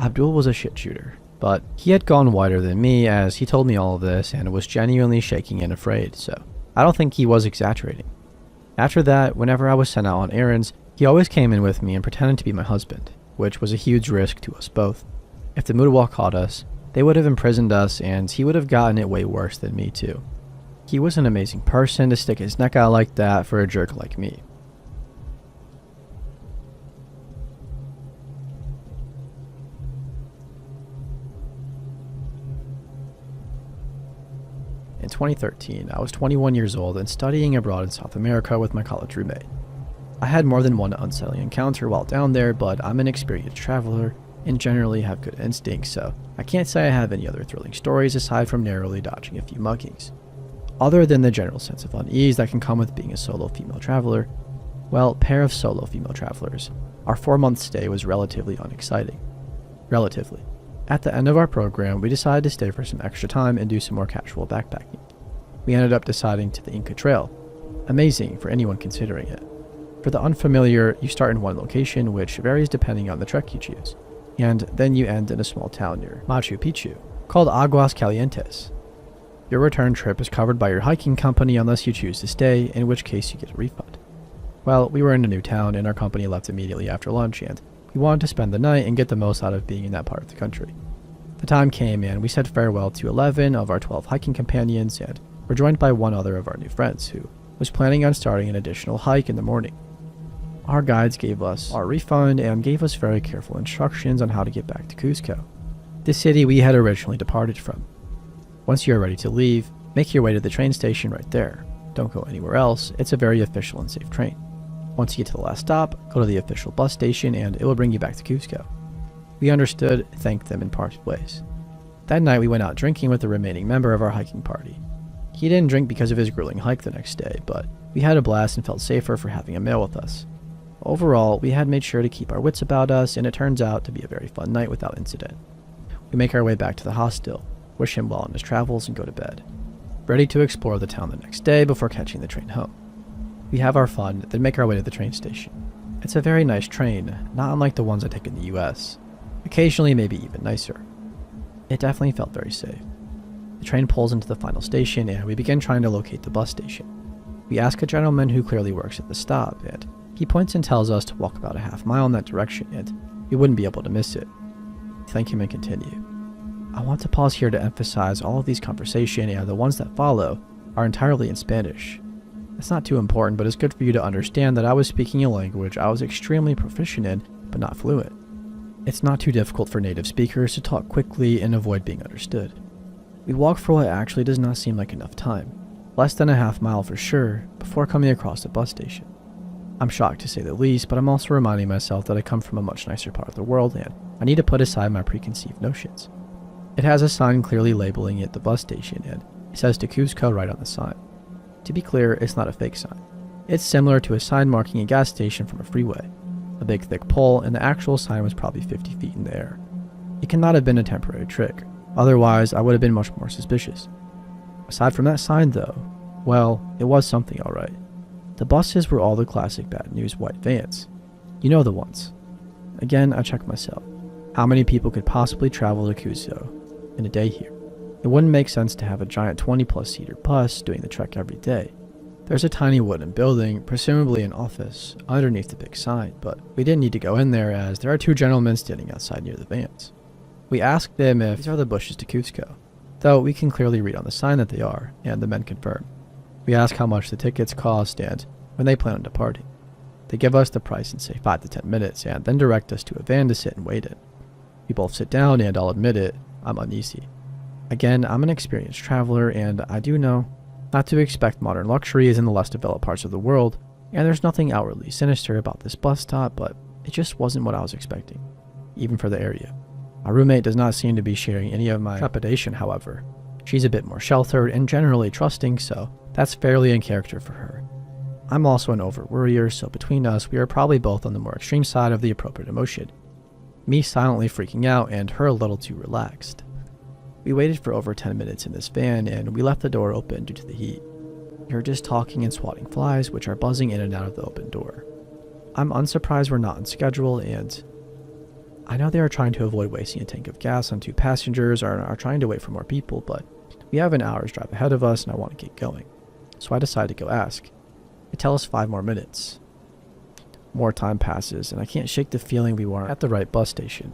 Abdul was a shit shooter, but he had gone whiter than me as he told me all of this and was genuinely shaking and afraid, so I don't think he was exaggerating. After that, whenever I was sent out on errands, he always came in with me and pretended to be my husband, which was a huge risk to us both. If the Mudawa caught us, they would have imprisoned us and he would have gotten it way worse than me too. He was an amazing person to stick his neck out like that for a jerk like me. In 2013, I was 21 years old and studying abroad in South America with my college roommate. I had more than one unsettling encounter while down there, but I'm an experienced traveler and generally have good instincts, so I can't say I have any other thrilling stories aside from narrowly dodging a few muggings. Other than the general sense of unease that can come with being a solo female traveler, well, pair of solo female travelers, our 4-month stay was relatively unexciting. Relatively. At the end of our program, we decided to stay for some extra time and do some more casual backpacking. We ended up deciding to the Inca Trail. Amazing for anyone considering it. For the unfamiliar, you start in one location, which varies depending on the trek you choose, and then you end in a small town near Machu Picchu, called Aguas Calientes. Your return trip is covered by your hiking company unless you choose to stay, in which case you get a refund. Well, we were in a new town and our company left immediately after lunch, and we wanted to spend the night and get the most out of being in that part of the country. The time came and we said farewell to 11 of our 12 hiking companions and were joined by one other of our new friends who was planning on starting an additional hike in the morning. Our guides gave us our refund and gave us very careful instructions on how to get back to Cuzco, the city we had originally departed from. Once you are ready to leave, make your way to the train station right there. Don't go anywhere else, it's a very official and safe train. Once you get to the last stop, go to the official bus station and it will bring you back to Cuzco. We understood, thanked them, and parted ways. That night we went out drinking with the remaining member of our hiking party. He didn't drink because of his grueling hike the next day, but we had a blast and felt safer for having a meal with us. Overall, we had made sure to keep our wits about us, and it turns out to be a very fun night without incident. We make our way back to the hostel, wish him well on his travels, and go to bed, ready to explore the town the next day before catching the train home. We have our fun, then make our way to the train station. It's a very nice train, not unlike the ones I take in the US. Occasionally, maybe even nicer. It definitely felt very safe. The train pulls into the final station, and we begin trying to locate the bus station. We ask a gentleman who clearly works at the stop, and he points and tells us to walk about a half mile in that direction, and we wouldn't be able to miss it. We thank him and continue. I want to pause here to emphasize all of these conversations, and the ones that follow, are entirely in Spanish. It's not too important, but it's good for you to understand that I was speaking a language I was extremely proficient in, but not fluent. It's not too difficult for native speakers to talk quickly and avoid being understood. We walk for what actually does not seem like enough time, less than a half mile for sure, before coming across the bus station. I'm shocked to say the least, but I'm also reminding myself that I come from a much nicer part of the world and I need to put aside my preconceived notions. It has a sign clearly labeling it the bus station, and it says to Cuzco right on the sign. To be clear, it's not a fake sign. It's similar to a sign marking a gas station from a freeway. A big thick pole, and the actual sign was probably 50 feet in the air. It cannot have been a temporary trick, otherwise I would have been much more suspicious. Aside from that sign though, well, it was something alright. The buses were all the classic bad news white vans. You know the ones. Again, I checked myself. How many people could possibly travel to Cuzco in a day here? It wouldn't make sense to have a giant 20-plus seater bus doing the trek every day. There's a tiny wooden building, presumably an office, underneath the big sign, but we didn't need to go in there as there are two gentlemen standing outside near the vans. We asked them if these are the bushes to Cuzco, though we can clearly read on the sign that they are, and the men confirm. We ask how much the tickets cost and when they plan on departing. They give us the price and say 5 to 10 minutes and then direct us to a van to sit and wait in. We both sit down and I'll admit it, I'm uneasy. Again, I'm an experienced traveler and I do know not to expect modern luxuries in the less developed parts of the world, and there's nothing outwardly sinister about this bus stop, but it just wasn't what I was expecting, even for the area. My roommate does not seem to be sharing any of my trepidation, however. She's a bit more sheltered and generally trusting, so that's fairly in character for her. I'm also an over-worrier, so between us, we are probably both on the more extreme side of the appropriate emotion. Me silently freaking out and her a little too relaxed. We waited for over 10 minutes in this van and we left the door open due to the heat. We are just talking and swatting flies which are buzzing in and out of the open door. I'm unsurprised we're not on schedule, and I know they are trying to avoid wasting a tank of gas on 2 passengers or are trying to wait for more people, but we have an hour's drive ahead of us and I want to get going. So I decide to go ask. They tell us 5 more minutes. More time passes and I can't shake the feeling we weren't at the right bus station.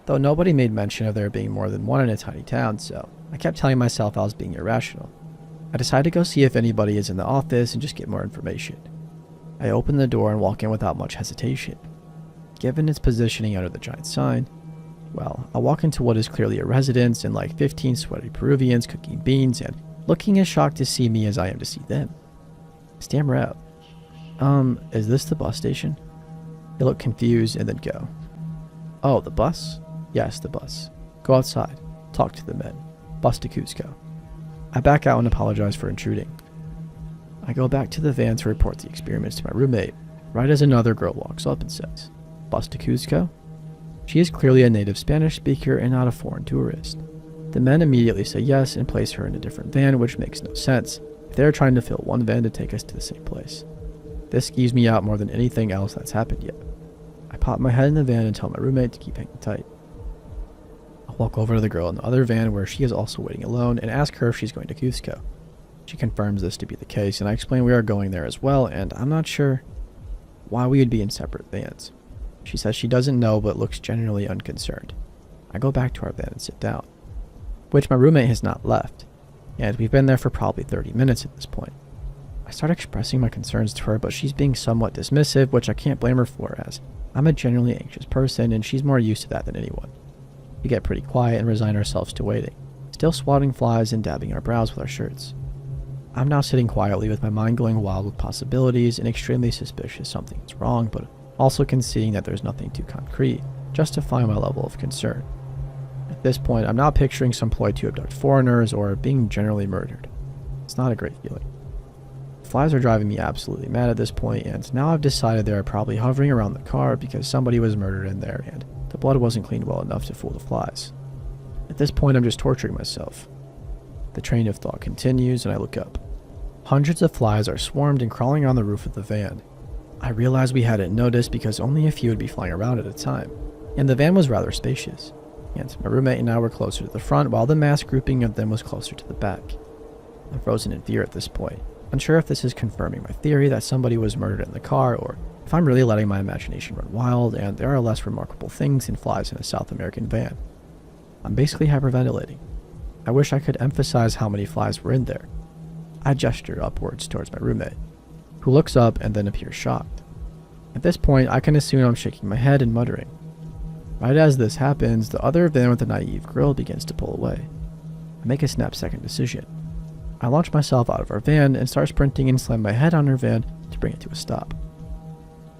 Though nobody made mention of there being more than one in a tiny town, so I kept telling myself I was being irrational. I decided to go see if anybody is in the office and just get more information. I open the door and walk in without much hesitation. Given its positioning under the giant sign, well, I walk into what is clearly a residence and like 15 sweaty Peruvians cooking beans and looking as shocked to see me as I am to see them. I stammer out, is this the bus station? They look confused and then go, oh, the bus? Yes, the bus. Go outside. Talk to the men. Bus to Cuzco. I back out and apologize for intruding. I go back to the van to report the experiments to my roommate, right as another girl walks up and says, bus to Cuzco? She is clearly a native Spanish speaker and not a foreign tourist. The men immediately say yes and place her in a different van, which makes no sense if they are trying to fill one van to take us to the same place. This skeeves me out more than anything else that's happened yet. I pop my head in the van and tell my roommate to keep hanging tight. I walk over to the girl in the other van where she is also waiting alone and ask her if she's going to Cuzco. She confirms this to be the case and I explain we are going there as well and I'm not sure why we would be in separate vans. She says she doesn't know but looks genuinely unconcerned. I go back to our van and sit down. which my roommate has not left, and we've been there for probably 30 minutes at this point. I start expressing my concerns to her, but she's being somewhat dismissive, which I can't blame her for, as I'm a generally anxious person and she's more used to that than anyone. We get pretty quiet and resign ourselves to waiting, still swatting flies and dabbing our brows with our shirts. I'm now sitting quietly with my mind going wild with possibilities and extremely suspicious something is wrong, but also conceding that there's nothing too concrete, justifying my level of concern. At this point, I'm now picturing some ploy to abduct foreigners or being generally murdered. It's not a great feeling. Flies are driving me absolutely mad at this point, and now I've decided they are probably hovering around the car because somebody was murdered in there and the blood wasn't cleaned well enough to fool the flies. At this point, I'm just torturing myself. The train of thought continues and I look up. Hundreds of flies are swarmed and crawling on the roof of the van. I realized we hadn't noticed because only a few would be flying around at a time, and the van was rather spacious, and my roommate and I were closer to the front while the mass grouping of them was closer to the back. I'm frozen in fear at this point, unsure if this is confirming my theory that somebody was murdered in the car or if I'm really letting my imagination run wild and there are less remarkable things than flies in a South American van. I'm basically hyperventilating. I wish I could emphasize how many flies were in there. I gesture upwards towards my roommate, who looks up and then appears shocked. At this point, I can assume I'm shaking my head and muttering. Right as this happens, the other van with the naive girl begins to pull away. I make a snap-second decision. I launch myself out of our van and start sprinting and slam my head on her van to bring it to a stop.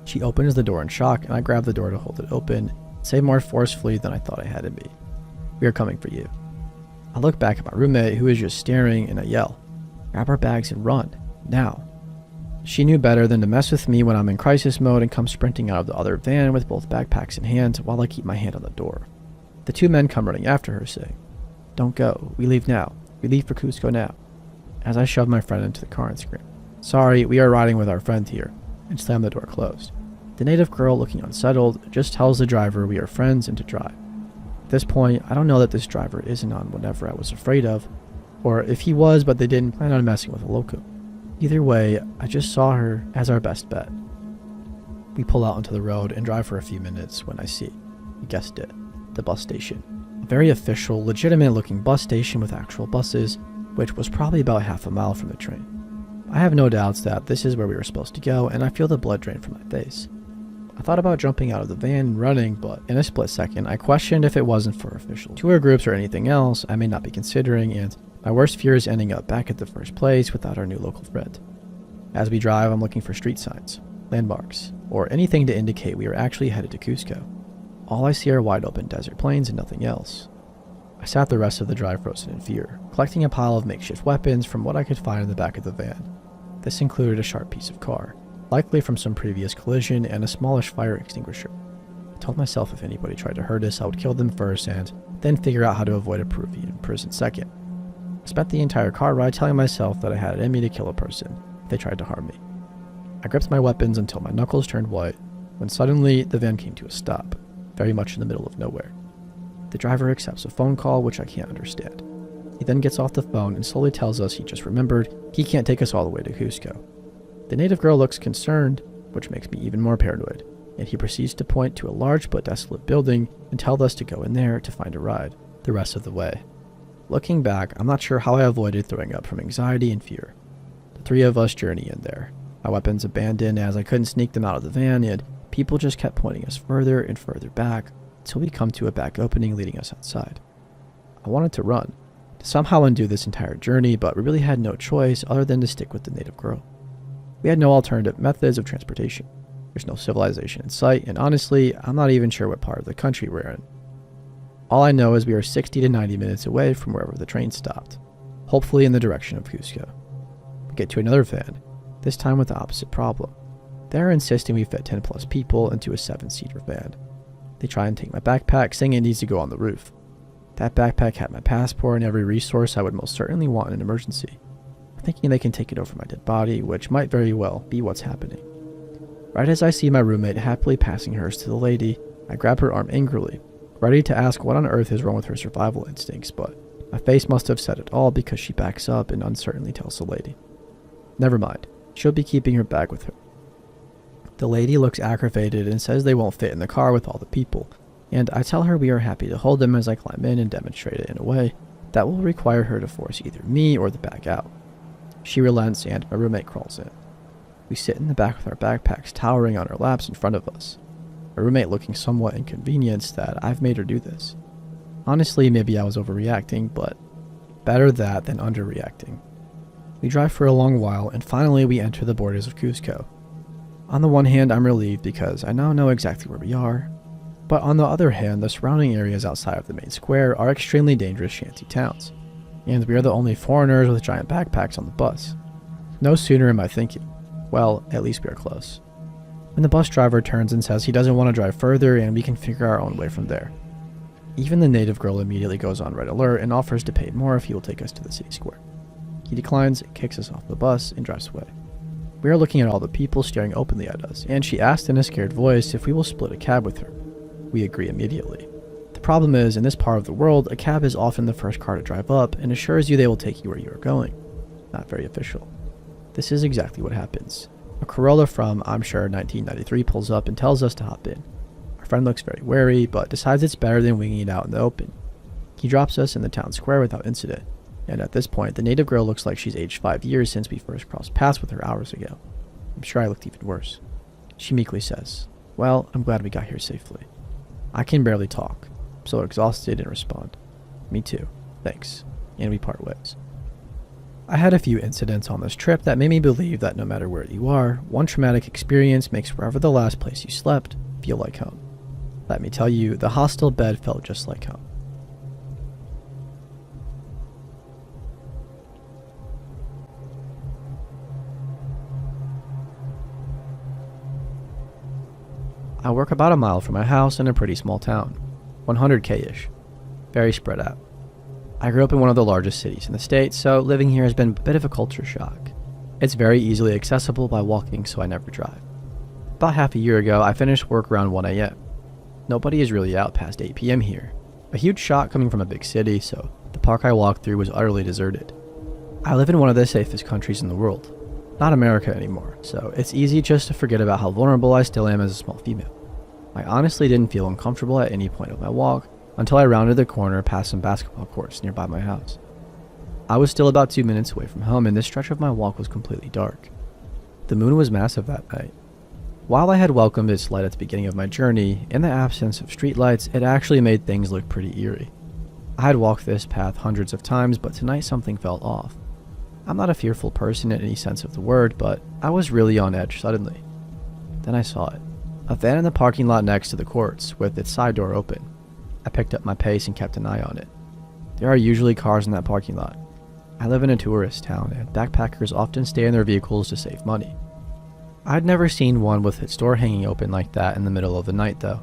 She opens the door in shock and I grab the door to hold it open, say more forcefully than I thought I had in me. We are coming for you. I look back at my roommate who is just staring and I yell, grab our bags and run, now. She knew better than to mess with me when I'm in crisis mode and comes sprinting out of the other van with both backpacks in hand while I keep my hand on the door. The two men come running after her saying, don't go, we leave now, we leave for Cusco now. As I shove my friend into the car and scream, sorry, we are riding with our friend here, and slam the door closed. The native girl, looking unsettled, just tells the driver we are friends and to drive. At this point, I don't know that this driver isn't on whatever I was afraid of, or if he was but they didn't plan on messing with a loco. Either way, I just saw her as our best bet. We pull out onto the road and drive for a few minutes when I see, you guessed it, the bus station. A very official, legitimate looking bus station with actual buses, which was probably about half a mile from the train. I have no doubts that this is where we were supposed to go, and I feel the blood drain from my face. I thought about jumping out of the van and running, but in a split second, I questioned if it wasn't for official tour groups or anything else I may not be considering, and my worst fear is ending up back at the first place without our new local friend. As we drive, I'm looking for street signs, landmarks, or anything to indicate we are actually headed to Cusco. All I see are wide open desert plains and nothing else. I sat the rest of the drive frozen in fear, collecting a pile of makeshift weapons from what I could find in the back of the van. This included a sharp piece of car, likely from some previous collision, and a smallish fire extinguisher. I told myself if anybody tried to hurt us, I would kill them first and then figure out how to avoid a Peruvian prison second. I spent the entire car ride telling myself that I had it in me to kill a person if they tried to harm me. I gripped my weapons until my knuckles turned white, when suddenly the van came to a stop, very much in the middle of nowhere. The driver accepts a phone call, which I can't understand. He then gets off the phone and slowly tells us he just remembered he can't take us all the way to Cusco. The native girl looks concerned, which makes me even more paranoid, and he proceeds to point to a large but desolate building and tell us to go in there to find a ride the rest of the way. Looking back, I'm not sure how I avoided throwing up from anxiety and fear. The three of us journey in there, my weapons abandoned as I couldn't sneak them out of the van, and people just kept pointing us further and further back until we come to a back opening leading us outside. I wanted to run, to somehow undo this entire journey, but we really had no choice other than to stick with the native girl. We had no alternative methods of transportation. There's no civilization in sight, and honestly, I'm not even sure what part of the country we're in. All I know is we are 60 to 90 minutes away from wherever the train stopped, hopefully in the direction of Cusco. We get to another van, this time with the opposite problem. They're insisting we fit 10 plus people into a 7-seater van. They try and take my backpack, saying it needs to go on the roof. That backpack had my passport and every resource I would most certainly want in an emergency. I'm thinking they can take it over my dead body, which might very well be what's happening. Right as I see my roommate happily passing hers to the lady, I grab her arm angrily, ready to ask what on earth is wrong with her survival instincts, but my face must have said it all because she backs up and uncertainly tells the lady, never mind, she'll be keeping her bag with her. The lady looks aggravated and says they won't fit in the car with all the people, and I tell her we are happy to hold them as I climb in and demonstrate it in a way, That will require her to force either me or the bag out. She relents and my roommate crawls in. We sit in the back with our backpacks towering on our laps in front of us. My roommate looking somewhat inconvenienced that I've made her do this. Honestly, maybe I was overreacting, but better that than underreacting. We drive for a long while, and finally we enter the borders of Cusco. On the one hand, I'm relieved because I now know exactly where we are, but on the other hand, the surrounding areas outside of the main square are extremely dangerous shanty towns, and we are the only foreigners with giant backpacks on the bus. No sooner am I thinking, well, at least we are close, when the bus driver turns and says he doesn't want to drive further and we can figure our own way from there. Even the native girl immediately goes on red alert and offers to pay more if he will take us to the city square. He declines, kicks us off the bus, and drives away. We are looking at all the people staring openly at us, and she asks in a scared voice if we will split a cab with her. We agree immediately. The problem is, in this part of the world, a cab is often the first car to drive up and assures you they will take you where you are going. Not very official. This is exactly what happens. A Corolla from, I'm sure, 1993 pulls up and tells us to hop in. Our friend looks very wary, but decides it's better than winging it out in the open. He drops us in the town square without incident, and at this point, the native girl looks like she's aged 5 years since we first crossed paths with her hours ago. I'm sure I looked even worse. She meekly says, "Well, I'm glad we got here safely." I can barely talk, so exhausted, and respond, "Me too, thanks," and we part ways. I had a few incidents on this trip that made me believe that no matter where you are, one traumatic experience makes wherever the last place you slept feel like home. Let me tell you, the hostel bed felt just like home. I work about a mile from my house in a pretty small town, 100k-ish, very spread out. I grew up in one of the largest cities in the state, so living here has been a bit of a culture shock. It's very easily accessible by walking, so I never drive. About half a year ago, I finished work around 1 a.m. Nobody is really out past 8 p.m. here. A huge shock coming from a big city, so the park I walked through was utterly deserted. I live in one of the safest countries in the world. Not America anymore, so it's easy just to forget about how vulnerable I still am as a small female. I honestly didn't feel uncomfortable at any point of my walk until I rounded the corner past some basketball courts nearby my house. I was still about 2 minutes away from home, and this stretch of my walk was completely dark. The moon was massive that night. While I had welcomed its light at the beginning of my journey, in the absence of streetlights, it actually made things look pretty eerie. I had walked this path hundreds of times, but tonight something felt off. I'm not a fearful person in any sense of the word, but I was really on edge suddenly. Then I saw it. A van in the parking lot next to the courts, with its side door open. I picked up my pace and kept an eye on it. There are usually cars in that parking lot. I live in a tourist town, and backpackers often stay in their vehicles to save money. I'd never seen one with its door hanging open like that in the middle of the night, though.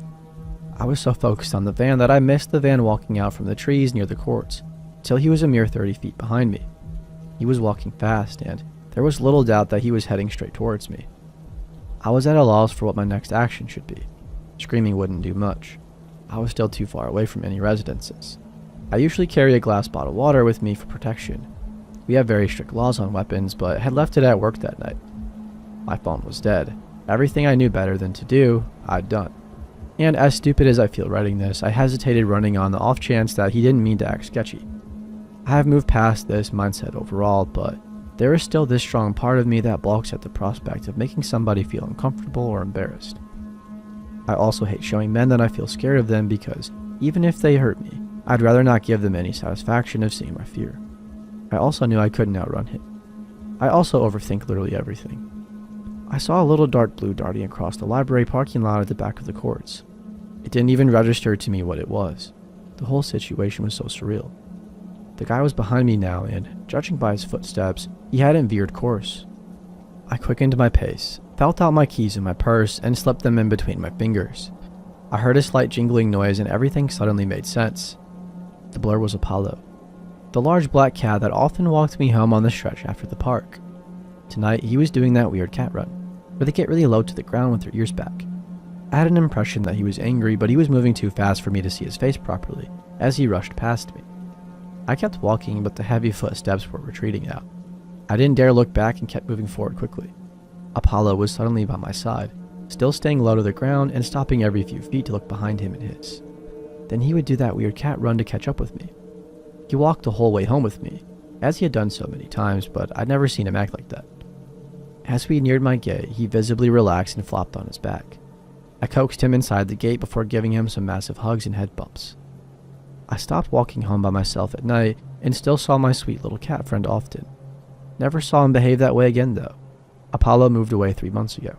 I was so focused on the van that I missed the van walking out from the trees near the courts, till he was a mere 30 feet behind me. He was walking fast, and there was little doubt that he was heading straight towards me. I was at a loss for what my next action should be. Screaming wouldn't do much. I was still too far away from any residences. I usually carry a glass bottle of water with me for protection. We have very strict laws on weapons, but had left it at work that night. My phone was dead. Everything I knew better than to do, I'd done. And as stupid as I feel writing this, I hesitated running on the off chance that he didn't mean to act sketchy. I have moved past this mindset overall, but there is still this strong part of me that balks at the prospect of making somebody feel uncomfortable or embarrassed. I also hate showing men that I feel scared of them because, even if they hurt me, I'd rather not give them any satisfaction of seeing my fear. I also knew I couldn't outrun him. I also overthink literally everything. I saw a little dark blue darting across the library parking lot at the back of the courts. It didn't even register to me what it was. The whole situation was so surreal. The guy was behind me now, and, judging by his footsteps, he hadn't veered course. I quickened my pace, felt out my keys in my purse, and slipped them in between my fingers. I heard a slight jingling noise, and everything suddenly made sense. The blur was Apollo, the large black cat that often walked me home on the stretch after the park. Tonight, he was doing that weird cat run, where they get really low to the ground with their ears back. I had an impression that he was angry, but he was moving too fast for me to see his face properly, as he rushed past me. I kept walking, but the heavy footsteps were retreating now. I didn't dare look back and kept moving forward quickly. Apollo was suddenly by my side, still staying low to the ground and stopping every few feet to look behind him and his. Then he would do that weird cat run to catch up with me. He walked the whole way home with me, as he had done so many times, but I'd never seen him act like that. As we neared my gate, he visibly relaxed and flopped on his back. I coaxed him inside the gate before giving him some massive hugs and head bumps. I stopped walking home by myself at night and still saw my sweet little cat friend often. Never saw him behave that way again though. Apollo moved away 3 months ago.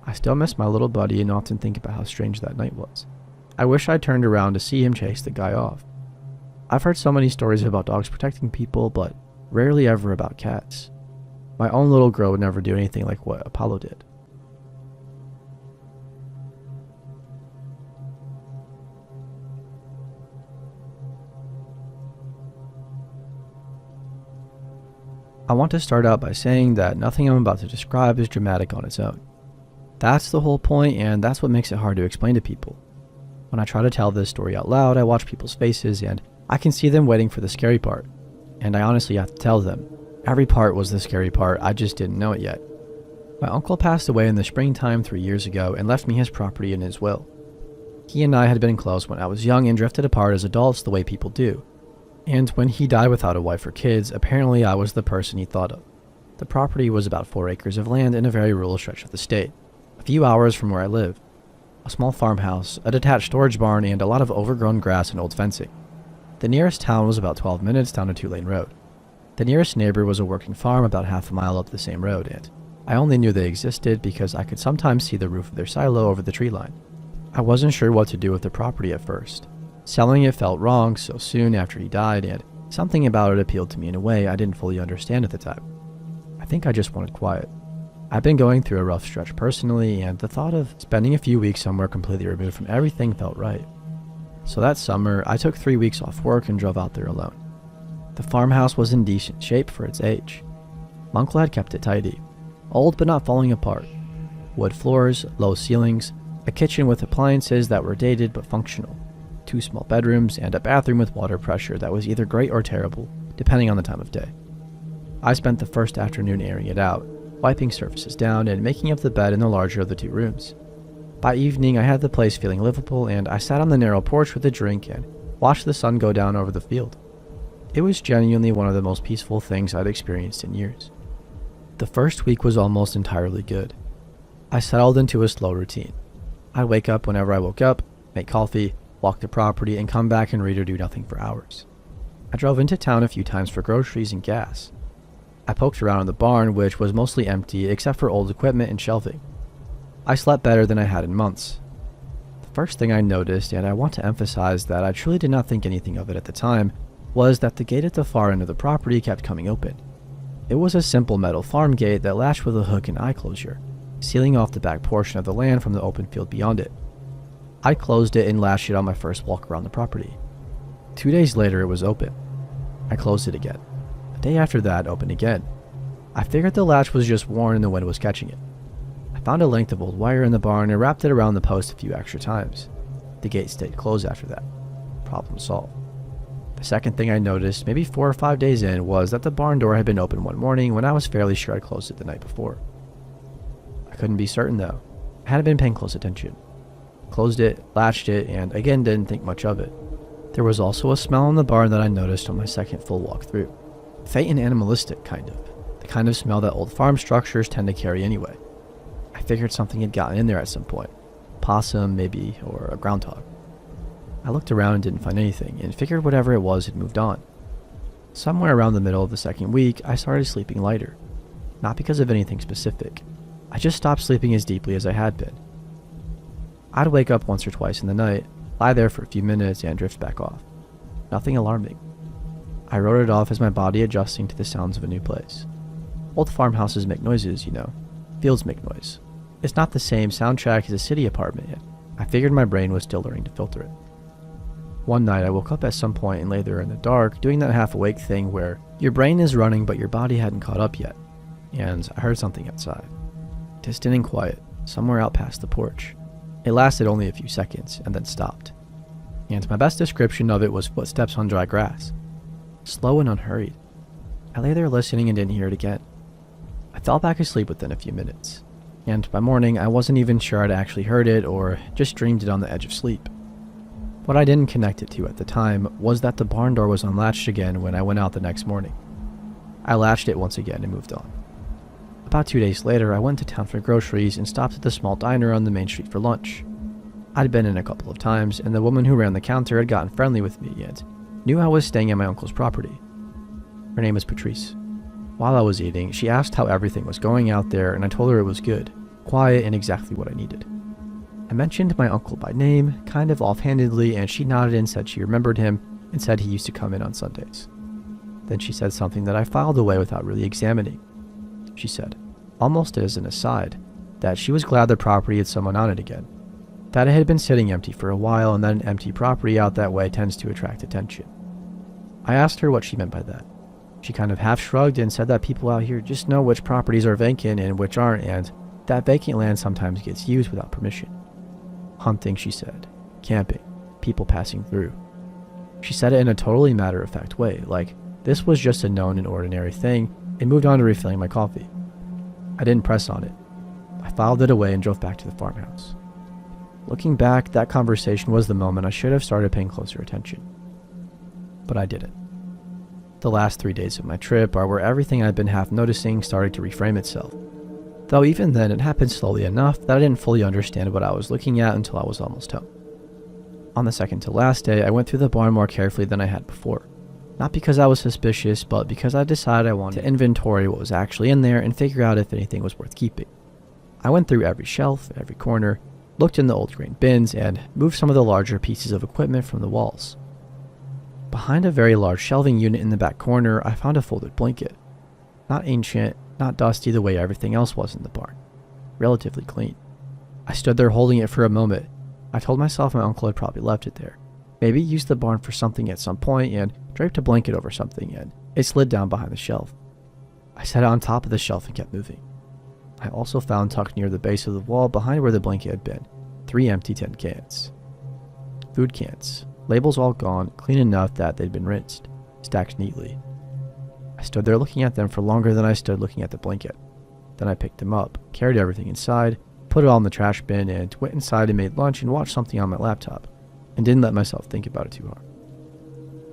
I still miss my little buddy and often think about how strange that night was. I wish I turned around to see him chase the guy off. I've heard so many stories about dogs protecting people, but rarely ever about cats. My own little girl would never do anything like what Apollo did. I want to start out by saying that nothing I'm about to describe is dramatic on its own. That's the whole point, and that's what makes it hard to explain to people. When I try to tell this story out loud, I watch people's faces, and I can see them waiting for the scary part. And I honestly have to tell them, every part was the scary part, I just didn't know it yet. My uncle passed away in the springtime 3 years ago and left me his property in his will. He and I had been close when I was young and drifted apart as adults the way people do. And when he died without a wife or kids, apparently I was the person he thought of. The property was about 4 acres of land in a very rural stretch of the state, a few hours from where I live. A small farmhouse, a detached storage barn, and a lot of overgrown grass and old fencing. The nearest town was about 12 minutes down a 2-lane road. The nearest neighbor was a working farm about half a mile up the same road, and I only knew they existed because I could sometimes see the roof of their silo over the tree line. I wasn't sure what to do with the property at first. Selling it felt wrong so soon after he died, and something about it appealed to me in a way I didn't fully understand at the time. I think I just wanted quiet. I've been going through a rough stretch personally, and the thought of spending a few weeks somewhere completely removed from everything felt right. So that summer, I took 3 weeks off work and drove out there alone. The farmhouse was in decent shape for its age. My uncle had kept it tidy, old but not falling apart. Wood floors, low ceilings, a kitchen with appliances that were dated but functional, 2 small bedrooms, and a bathroom with water pressure that was either great or terrible, depending on the time of day. I spent the first afternoon airing it out, wiping surfaces down and making up the bed in the larger of the 2 rooms. By evening, I had the place feeling livable, and I sat on the narrow porch with a drink and watched the sun go down over the field. It was genuinely one of the most peaceful things I'd experienced in years. The first week was almost entirely good. I settled into a slow routine. I'd wake up whenever I woke up, make coffee, walk the property, and come back and read or do nothing for hours. I drove into town a few times for groceries and gas. I poked around in the barn, which was mostly empty except for old equipment and shelving. I slept better than I had in months. The first thing I noticed, and I want to emphasize that I truly did not think anything of it at the time, was that the gate at the far end of the property kept coming open. It was a simple metal farm gate that latched with a hook and eye closure, sealing off the back portion of the land from the open field beyond it. I closed it and latched it on my first walk around the property. 2 days later, it was open. I closed it again. A day after that, open again. I figured the latch was just worn and the wind was catching it. I found a length of old wire in the barn and wrapped it around the post a few extra times. The gate stayed closed after that. Problem solved. The second thing I noticed, maybe 4 or 5 days in, was that the barn door had been open one morning when I was fairly sure I'd closed it the night before. I couldn't be certain though. I hadn't been paying close attention. Closed it, latched it, and again didn't think much of it. There was also a smell in the barn that I noticed on my second full walk through. Faint and animalistic, kind of. The kind of smell that old farm structures tend to carry anyway. I figured something had gotten in there at some point. Possum, maybe, or a groundhog. I looked around and didn't find anything, and figured whatever it was had moved on. Somewhere around the middle of the second week, I started sleeping lighter. Not because of anything specific. I just stopped sleeping as deeply as I had been. I'd wake up once or twice in the night, lie there for a few minutes, and drift back off. Nothing alarming. I wrote it off as my body adjusting to the sounds of a new place. Old farmhouses make noises, you know. Fields make noise. It's not the same soundtrack as a city apartment yet. I figured my brain was still learning to filter it. One night I woke up at some point and lay there in the dark, doing that half-awake thing where your brain is running but your body hadn't caught up yet. And I heard something outside. Distant and quiet, somewhere out past the porch. It lasted only a few seconds and then stopped. And my best description of it was footsteps on dry grass. Slow and unhurried. I lay there listening and didn't hear it again. I fell back asleep within a few minutes. And by morning I wasn't even sure I'd actually heard it or just dreamed it on the edge of sleep. What I didn't connect it to at the time was that the barn door was unlatched again when I went out the next morning. I latched it once again and moved on. About 2 days later, I went to town for groceries and stopped at the small diner on the main street for lunch. I'd been in a couple of times, and the woman who ran the counter had gotten friendly with me and knew I was staying at my uncle's property. Her name is Patrice. While I was eating, she asked how everything was going out there, and I told her it was good, quiet, and exactly what I needed. I mentioned my uncle by name, kind of offhandedly, and she nodded and said she remembered him and said he used to come in on Sundays. Then she said something that I filed away without really examining. She said, almost as an aside, that she was glad the property had someone on it again, that it had been sitting empty for a while and that an empty property out that way tends to attract attention. I asked her what she meant by that. She kind of half shrugged and said that people out here just know which properties are vacant and which aren't, and that vacant land sometimes gets used without permission. Hunting, she said. Camping. People passing through. She said it in a totally matter-of-fact way, like this was just a known and ordinary thing, and moved on to refilling my coffee. I didn't press on it. I filed it away and drove back to the farmhouse. Looking back, that conversation was the moment I should have started paying closer attention. But I didn't. The last 3 days of my trip are where everything I'd been half noticing started to reframe itself. Though even then it happened slowly enough that I didn't fully understand what I was looking at until I was almost home. On the second to last day, I went through the barn more carefully than I had before. Not because I was suspicious, but because I decided I wanted to inventory what was actually in there and figure out if anything was worth keeping. I went through every shelf, every corner, looked in the old grain bins, and moved some of the larger pieces of equipment from the walls. Behind a very large shelving unit in the back corner, I found a folded blanket. Not ancient, not dusty the way everything else was in the barn. Relatively clean. I stood there holding it for a moment. I told myself my uncle had probably left it there. Maybe used the barn for something at some point and draped a blanket over something, and it slid down behind the shelf. I sat on top of the shelf and kept moving. I also found tucked near the base of the wall behind where the blanket had been, 3 empty tin cans. Food cans. Labels all gone, clean enough that they'd been rinsed, stacked neatly. I stood there looking at them for longer than I stood looking at the blanket. Then I picked them up, carried everything inside, put it all in the trash bin, and went inside and made lunch and watched something on my laptop, and didn't let myself think about it too hard.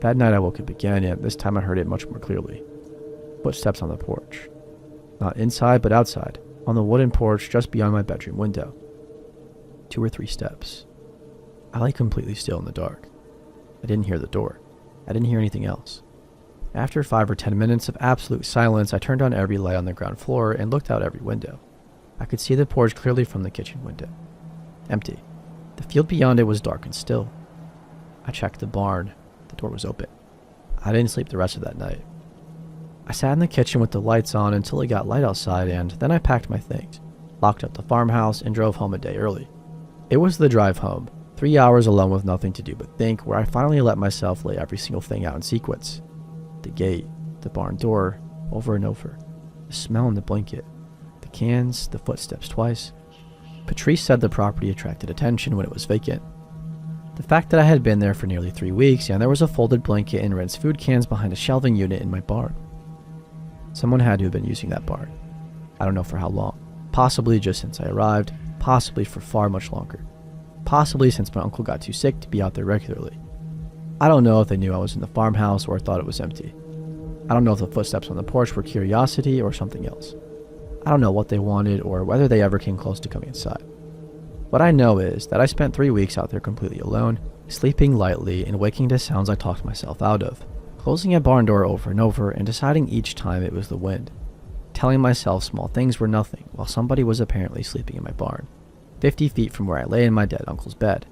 That night I woke up again, and this time I heard it much more clearly. Footsteps on the porch. Not inside, but outside, on the wooden porch just beyond my bedroom window. 2 or 3 steps. I lay completely still in the dark. I didn't hear the door. I didn't hear anything else. After 5 or 10 minutes of absolute silence, I turned on every light on the ground floor and looked out every window. I could see the porch clearly from the kitchen window. Empty. The field beyond it was dark and still. I checked the barn. The door was open. I didn't sleep the rest of that night. I sat in the kitchen with the lights on until it got light outside, and then I packed my things, locked up the farmhouse, and drove home a day early. It was the drive home, 3 hours alone with nothing to do but think, where I finally let myself lay every single thing out in sequence. The gate, the barn door, over and over. The smell in the blanket. The cans, the footsteps twice. Patrice said the property attracted attention when it was vacant. The fact that I had been there for nearly 3 weeks and there was a folded blanket and rinsed food cans behind a shelving unit in my barn. Someone had to have been using that barn. I don't know for how long. Possibly just since I arrived, possibly for far much longer. Possibly since my uncle got too sick to be out there regularly. I don't know if they knew I was in the farmhouse or thought it was empty. I don't know if the footsteps on the porch were curiosity or something else. I don't know what they wanted or whether they ever came close to coming inside. What I know is that I spent 3 weeks out there completely alone, sleeping lightly and waking to sounds I talked myself out of, closing a barn door over and over and deciding each time it was the wind, telling myself small things were nothing while somebody was apparently sleeping in my barn, 50 feet from where I lay in my dead uncle's bed.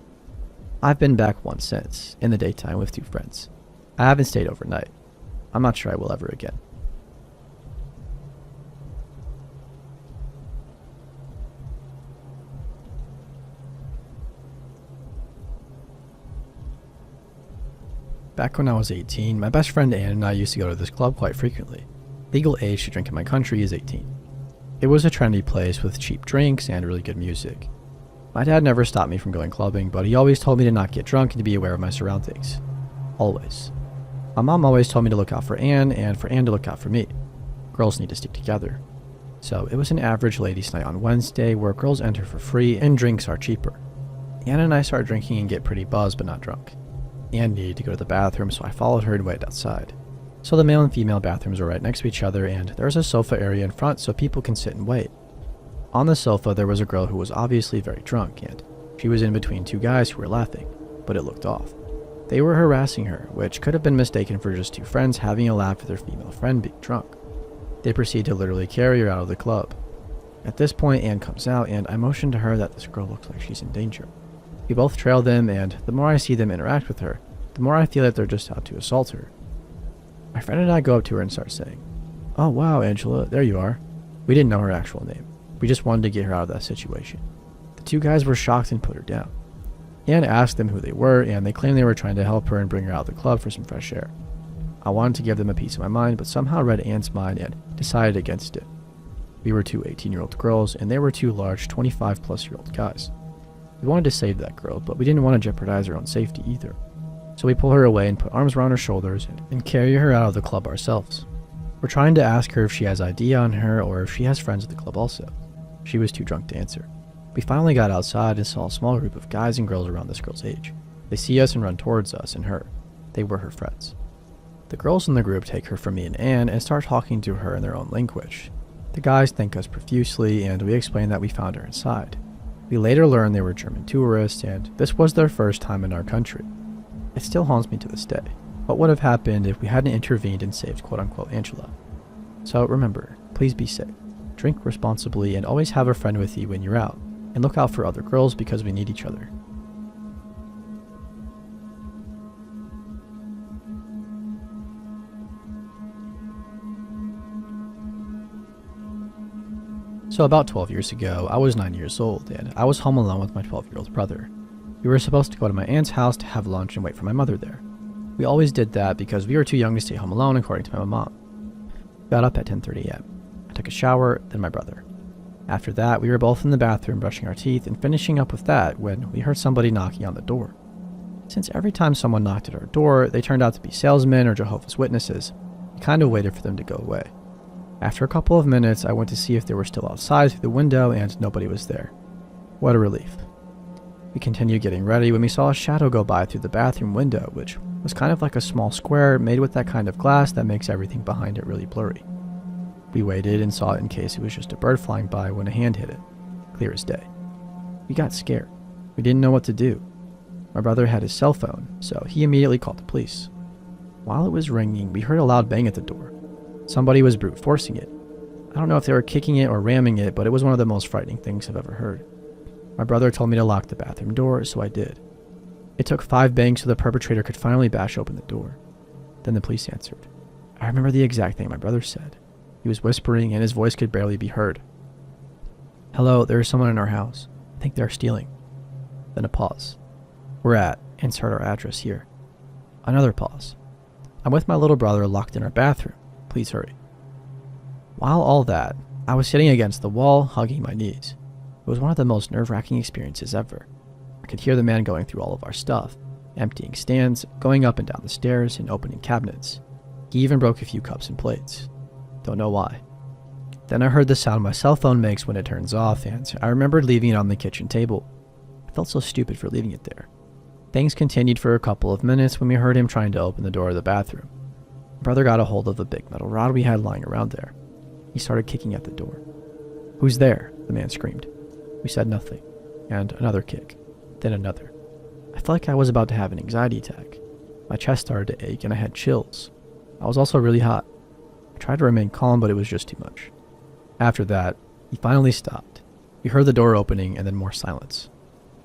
I've been back once since, in the daytime with 2 friends. I haven't stayed overnight. I'm not sure I will ever again. Back when I was 18, my best friend Ann and I used to go to this club quite frequently. Legal age to drink in my country is 18. It was a trendy place with cheap drinks and really good music. My dad never stopped me from going clubbing, but he always told me to not get drunk and to be aware of my surroundings. Always. My mom always told me to look out for Ann and for Ann to look out for me. Girls need to stick together. So it was an average ladies' night on Wednesday where girls enter for free and drinks are cheaper. Anna and I started drinking and get pretty buzzed but not drunk. Anne needed to go to the bathroom, so I followed her and waited outside. So the male and female bathrooms were right next to each other, and there was a sofa area in front so people can sit and wait. On the sofa there was a girl who was obviously very drunk, and she was in between two guys who were laughing, but it looked off. They were harassing her, which could have been mistaken for just two friends having a laugh at their female friend being drunk. They proceed to literally carry her out of the club. At this point, Anne comes out, and I motion to her that this girl looks like she's in danger. We both trail them, and the more I see them interact with her, the more I feel that they're just out to assault her. My friend and I go up to her and start saying, "Oh wow, Angela, there you are." We didn't know her actual name. We just wanted to get her out of that situation. The two guys were shocked and put her down. Anne asked them who they were, and they claimed they were trying to help her and bring her out of the club for some fresh air. I wanted to give them a piece of my mind, but somehow read Anne's mind and decided against it. We were two 18-year-old girls, and they were two large 25-plus-year-old guys. We wanted to save that girl, but we didn't want to jeopardize our own safety either. So we pull her away and put arms around her shoulders and carry her out of the club ourselves. We're trying to ask her if she has ID on her or if she has friends at the club also. She was too drunk to answer. We finally got outside and saw a small group of guys and girls around this girl's age. They see us and run towards us and her. They were her friends. The girls in the group take her from me and Anne and start talking to her in their own language. The guys thank us profusely, and we explain that we found her inside. We later learned they were German tourists, and this was their first time in our country. It still haunts me to this day. What would have happened if we hadn't intervened and saved quote-unquote Angela? So remember, please be safe, drink responsibly, and always have a friend with you when you're out, and look out for other girls because we need each other. So about 12 years ago, I was 9 years old, and I was home alone with my 12-year-old brother. We were supposed to go to my aunt's house to have lunch and wait for my mother there. We always did that because we were too young to stay home alone, according to my mom. Got up at 10:30 a.m. I took a shower, then my brother. After that, we were both in the bathroom brushing our teeth and finishing up with that when we heard somebody knocking on the door. Since every time someone knocked at our door, they turned out to be salesmen or Jehovah's Witnesses, we kind of waited for them to go away. After a couple of minutes, I went to see if they were still outside through the window, and nobody was there. What a relief. We continued getting ready when we saw a shadow go by through the bathroom window, which was kind of like a small square made with that kind of glass that makes everything behind it really blurry. We waited and saw it in case it was just a bird flying by when a hand hit it, clear as day. We got scared. We didn't know what to do. My brother had his cell phone, so he immediately called the police. While it was ringing, we heard a loud bang at the door. Somebody was brute forcing it. I don't know if they were kicking it or ramming it, but it was one of the most frightening things I've ever heard. My brother told me to lock the bathroom door, so I did. It took 5 bangs so the perpetrator could finally bash open the door. Then the police answered. I remember the exact thing my brother said. He was whispering and his voice could barely be heard. "Hello, there is someone in our house. I think they're stealing." Then a pause. "We're at, insert our address here." Another pause. "I'm with my little brother locked in our bathroom. Please hurry." While all that, I was sitting against the wall, hugging my knees. It was one of the most nerve-wracking experiences ever. I could hear the man going through all of our stuff, emptying stands, going up and down the stairs, and opening cabinets. He even broke a few cups and plates. Don't know why. Then I heard the sound my cell phone makes when it turns off, and I remembered leaving it on the kitchen table. I felt so stupid for leaving it there. Things continued for a couple of minutes when we heard him trying to open the door of the bathroom. My brother got a hold of a big metal rod we had lying around there. He started kicking at the door. "Who's there?" the man screamed. We said nothing, and another kick, then another. I felt like I was about to have an anxiety attack. My chest started to ache and I had chills. I was also really hot. I tried to remain calm, but it was just too much. After that, he finally stopped. We heard the door opening and then more silence.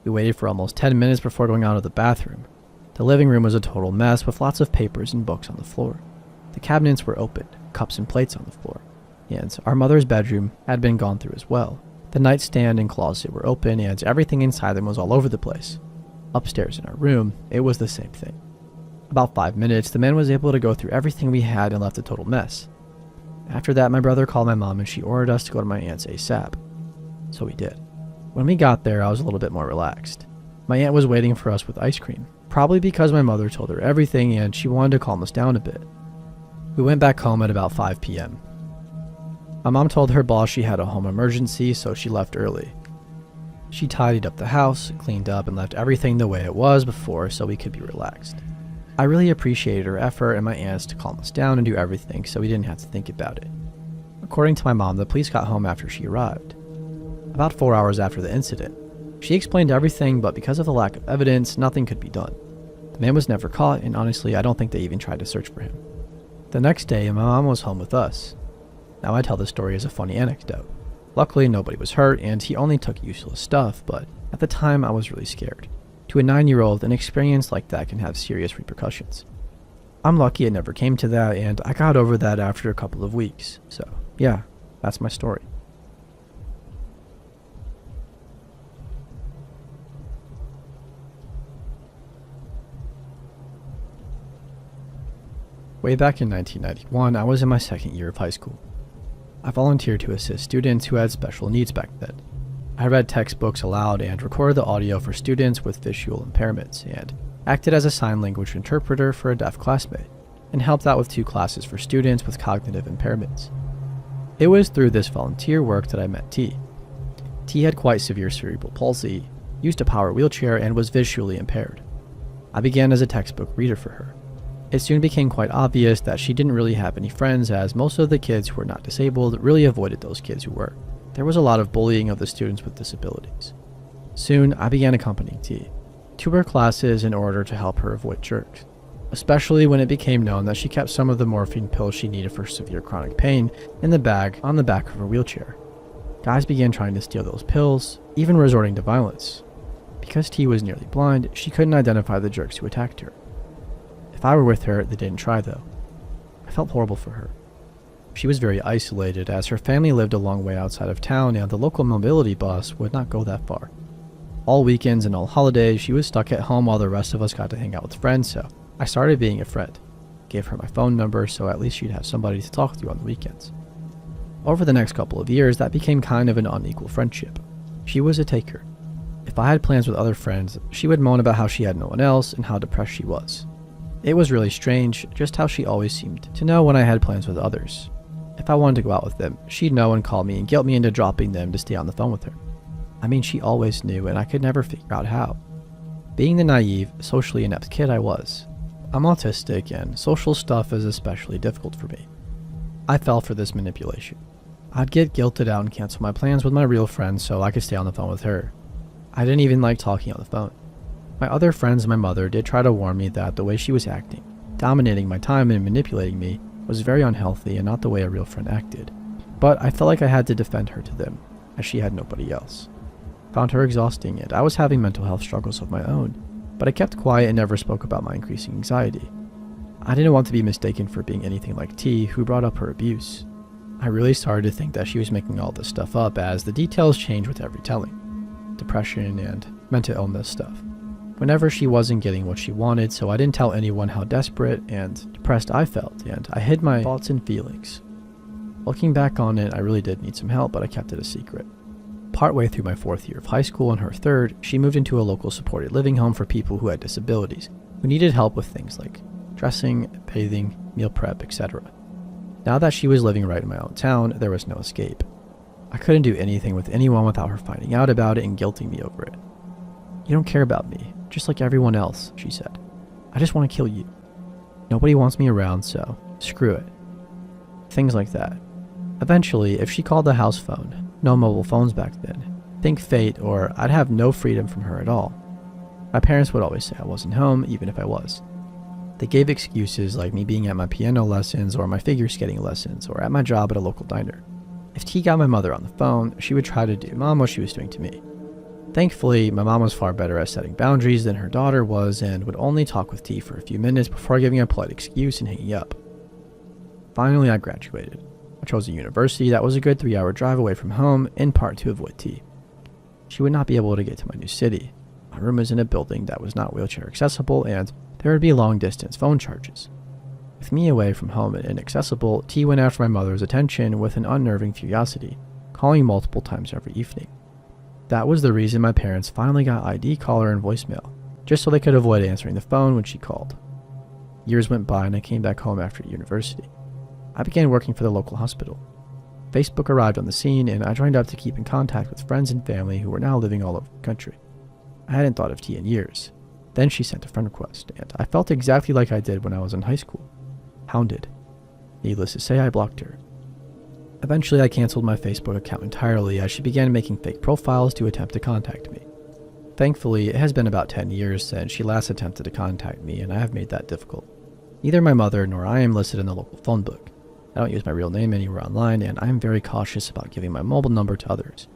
We waited for almost 10 minutes before going out of the bathroom. The living room was a total mess with lots of papers and books on the floor. The cabinets were open, cups and plates on the floor, and our mother's bedroom had been gone through as well. The nightstand and closet were open, and everything inside them was all over the place. Upstairs in our room, it was the same thing. About 5 minutes, the man was able to go through everything we had and left a total mess. After that, my brother called my mom and she ordered us to go to my aunt's ASAP. So we did. When we got there, I was a little bit more relaxed. My aunt was waiting for us with ice cream, probably because my mother told her everything and she wanted to calm us down a bit. We went back home at about 5 p.m. My mom told her boss she had a home emergency, so she left early. She tidied up the house, cleaned up, and left everything the way it was before so we could be relaxed. I really appreciated her effort and my aunts to calm us down and do everything so we didn't have to think about it. According to my mom, the police got home after she arrived. About 4 hours after the incident. She explained everything, but because of the lack of evidence, nothing could be done. The man was never caught, and honestly, I don't think they even tried to search for him. The next day, my mom was home with us. Now I tell this story as a funny anecdote. Luckily, nobody was hurt, and he only took useless stuff, but at the time, I was really scared. To a 9-year-old, an experience like that can have serious repercussions. I'm lucky it never came to that, and I got over that after a couple of weeks. So, yeah, that's my story. Way back in 1991, I was in my second year of high school. I volunteered to assist students who had special needs back then. I read textbooks aloud and recorded the audio for students with visual impairments, and acted as a sign language interpreter for a deaf classmate, and helped out with 2 classes for students with cognitive impairments. It was through this volunteer work that I met T. T had quite severe cerebral palsy, used a power wheelchair, and was visually impaired. I began as a textbook reader for her. It soon became quite obvious that she didn't really have any friends, as most of the kids who were not disabled really avoided those kids who were. There was a lot of bullying of the students with disabilities. Soon, I began accompanying T to her classes in order to help her avoid jerks, especially when it became known that she kept some of the morphine pills she needed for severe chronic pain in the bag on the back of her wheelchair. Guys began trying to steal those pills, even resorting to violence. Because T was nearly blind, she couldn't identify the jerks who attacked her. If I were with her, they didn't try though. I felt horrible for her. She was very isolated as her family lived a long way outside of town and the local mobility bus would not go that far. All weekends and all holidays, she was stuck at home while the rest of us got to hang out with friends, so I started being a friend. Gave her my phone number so at least she'd have somebody to talk to on the weekends. Over the next couple of years, that became kind of an unequal friendship. She was a taker. If I had plans with other friends, she would moan about how she had no one else and how depressed she was. It was really strange, just how she always seemed to know when I had plans with others. If I wanted to go out with them, she'd know and call me and guilt me into dropping them to stay on the phone with her. I mean, she always knew, and I could never figure out how. Being the naive, socially inept kid I was, I'm autistic, and social stuff is especially difficult for me. I fell for this manipulation. I'd get guilted out and cancel my plans with my real friends so I could stay on the phone with her. I didn't even like talking on the phone. My other friends and my mother did try to warn me that the way she was acting, dominating my time and manipulating me, was very unhealthy and not the way a real friend acted. But I felt like I had to defend her to them, as she had nobody else. Found her exhausting, and I was having mental health struggles of my own, but I kept quiet and never spoke about my increasing anxiety. I didn't want to be mistaken for being anything like T, who brought up her abuse. I really started to think that she was making all this stuff up as the details changed with every telling. Depression and mental illness stuff. Whenever she wasn't getting what she wanted, so I didn't tell anyone how desperate and depressed I felt, and I hid my thoughts and feelings. Looking back on it, I really did need some help, but I kept it a secret. Partway through my 4th year of high school and her 3rd, she moved into a local supported living home for people who had disabilities, who needed help with things like dressing, bathing, meal prep, etc. Now that she was living right in my own town, there was no escape. I couldn't do anything with anyone without her finding out about it and guilting me over it. "You don't care about me, just like everyone else," she said. "I just want to kill you. Nobody wants me around, so screw it." Things like that. Eventually, if she called the house phone, no mobile phones back then, think fate, or I'd have no freedom from her at all. My parents would always say I wasn't home, even if I was. They gave excuses like me being at my piano lessons or my figure skating lessons or at my job at a local diner. If T got my mother on the phone, she would try to do Mom what she was doing to me. Thankfully, my mom was far better at setting boundaries than her daughter was and would only talk with T for a few minutes before giving a polite excuse and hanging up. Finally, I graduated. I chose a university that was a good 3-hour drive away from home, in part to avoid T. She would not be able to get to my new city. My room was in a building that was not wheelchair accessible, and there would be long-distance phone charges. With me away from home and inaccessible, T went after my mother's attention with an unnerving curiosity, calling multiple times every evening. That was the reason my parents finally got ID caller and voicemail, just so they could avoid answering the phone when she called. Years went by and I came back home after university. I began working for the local hospital. Facebook arrived on the scene, and I joined up to keep in contact with friends and family who were now living all over the country. I hadn't thought of T in years. Then she sent a friend request, and I felt exactly like I did when I was in high school. Hounded. Needless to say, I blocked her. Eventually, I canceled my Facebook account entirely as she began making fake profiles to attempt to contact me. Thankfully, it has been about 10 years since she last attempted to contact me, and I have made that difficult. Neither my mother nor I am listed in the local phone book. I don't use my real name anywhere online, and I am very cautious about giving my mobile number to others.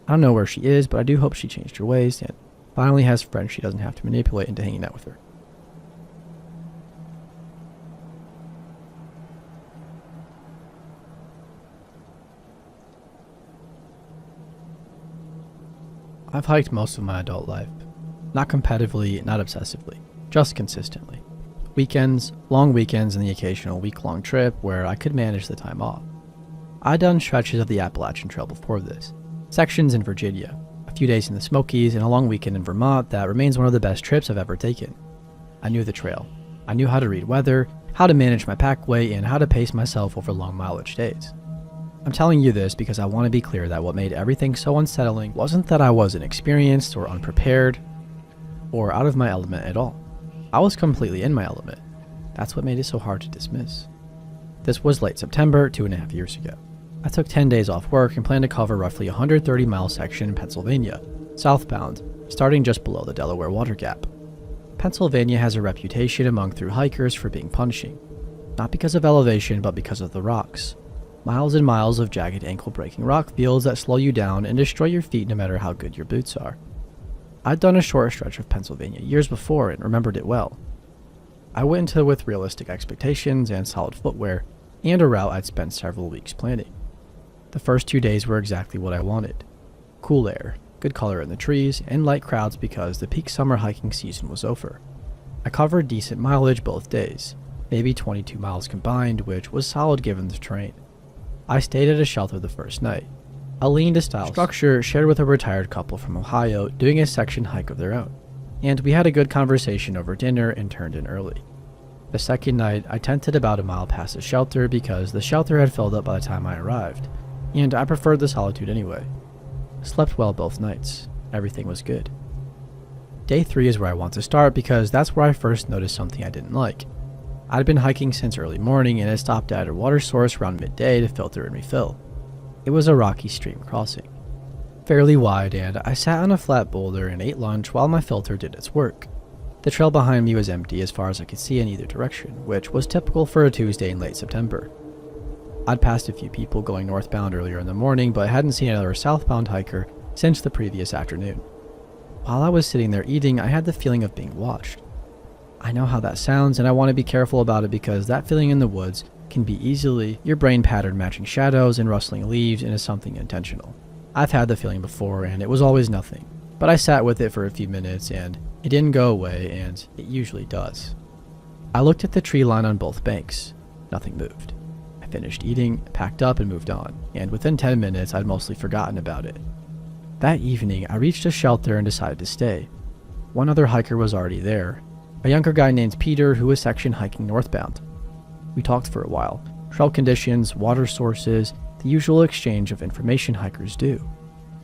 I don't know where she is, but I do hope she changed her ways and finally has friends she doesn't have to manipulate into hanging out with her. I've hiked most of my adult life. Not competitively, not obsessively, just consistently. Weekends, long weekends, and the occasional week-long trip where I could manage the time off. I'd done stretches of the Appalachian Trail before this, sections in Virginia, a few days in the Smokies, and a long weekend in Vermont that remains one of the best trips I've ever taken. I knew the trail. I knew how to read weather, how to manage my pack weight, and how to pace myself over long mileage days. I'm telling you this because I want to be clear that what made everything so unsettling wasn't that I wasn't experienced or unprepared or out of my element at all. I was completely in my element. That's what made it so hard to dismiss. This was late September, 2.5 years ago. I took 10 days off work and planned to cover roughly a 130-mile section in Pennsylvania, southbound, starting just below the Delaware Water Gap. Pennsylvania has a reputation among thru hikers for being punishing, not because of elevation but because of the rocks. Miles and miles of jagged ankle-breaking rock fields that slow you down and destroy your feet no matter how good your boots are. I'd done a short stretch of Pennsylvania years before and remembered it well. I went into it with realistic expectations and solid footwear, and a route I'd spent several weeks planning. The first 2 days were exactly what I wanted. Cool air, good color in the trees, and light crowds because the peak summer hiking season was over. I covered decent mileage both days, maybe 22 miles combined, which was solid given the terrain. I stayed at a shelter the first night, a lean-to-style structure shared with a retired couple from Ohio doing a section hike of their own, and we had a good conversation over dinner and turned in early. The second night, I tented about a mile past the shelter because the shelter had filled up by the time I arrived, and I preferred the solitude anyway. Slept well both nights. Everything was good. Day 3 is where I want to start because that's where I first noticed something I didn't like. I'd been hiking since early morning and had stopped at a water source around midday to filter and refill. It was a rocky stream crossing, fairly wide, and I sat on a flat boulder and ate lunch while my filter did its work. The trail behind me was empty as far as I could see in either direction, which was typical for a Tuesday in late September. I'd passed a few people going northbound earlier in the morning, but hadn't seen another southbound hiker since the previous afternoon. While I was sitting there eating, I had the feeling of being watched. I know how that sounds, and I want to be careful about it because that feeling in the woods can be easily your brain pattern matching shadows and rustling leaves into something intentional. I've had the feeling before, and it was always nothing. But I sat with it for a few minutes, and it didn't go away, and it usually does. I looked at the tree line on both banks. Nothing moved. I finished eating, packed up, and moved on, and within 10 minutes I'd mostly forgotten about it. That evening, I reached a shelter and decided to stay. One other hiker was already there, a younger guy named Peter who was section hiking northbound. We talked for a while, trail conditions, water sources, the usual exchange of information hikers do.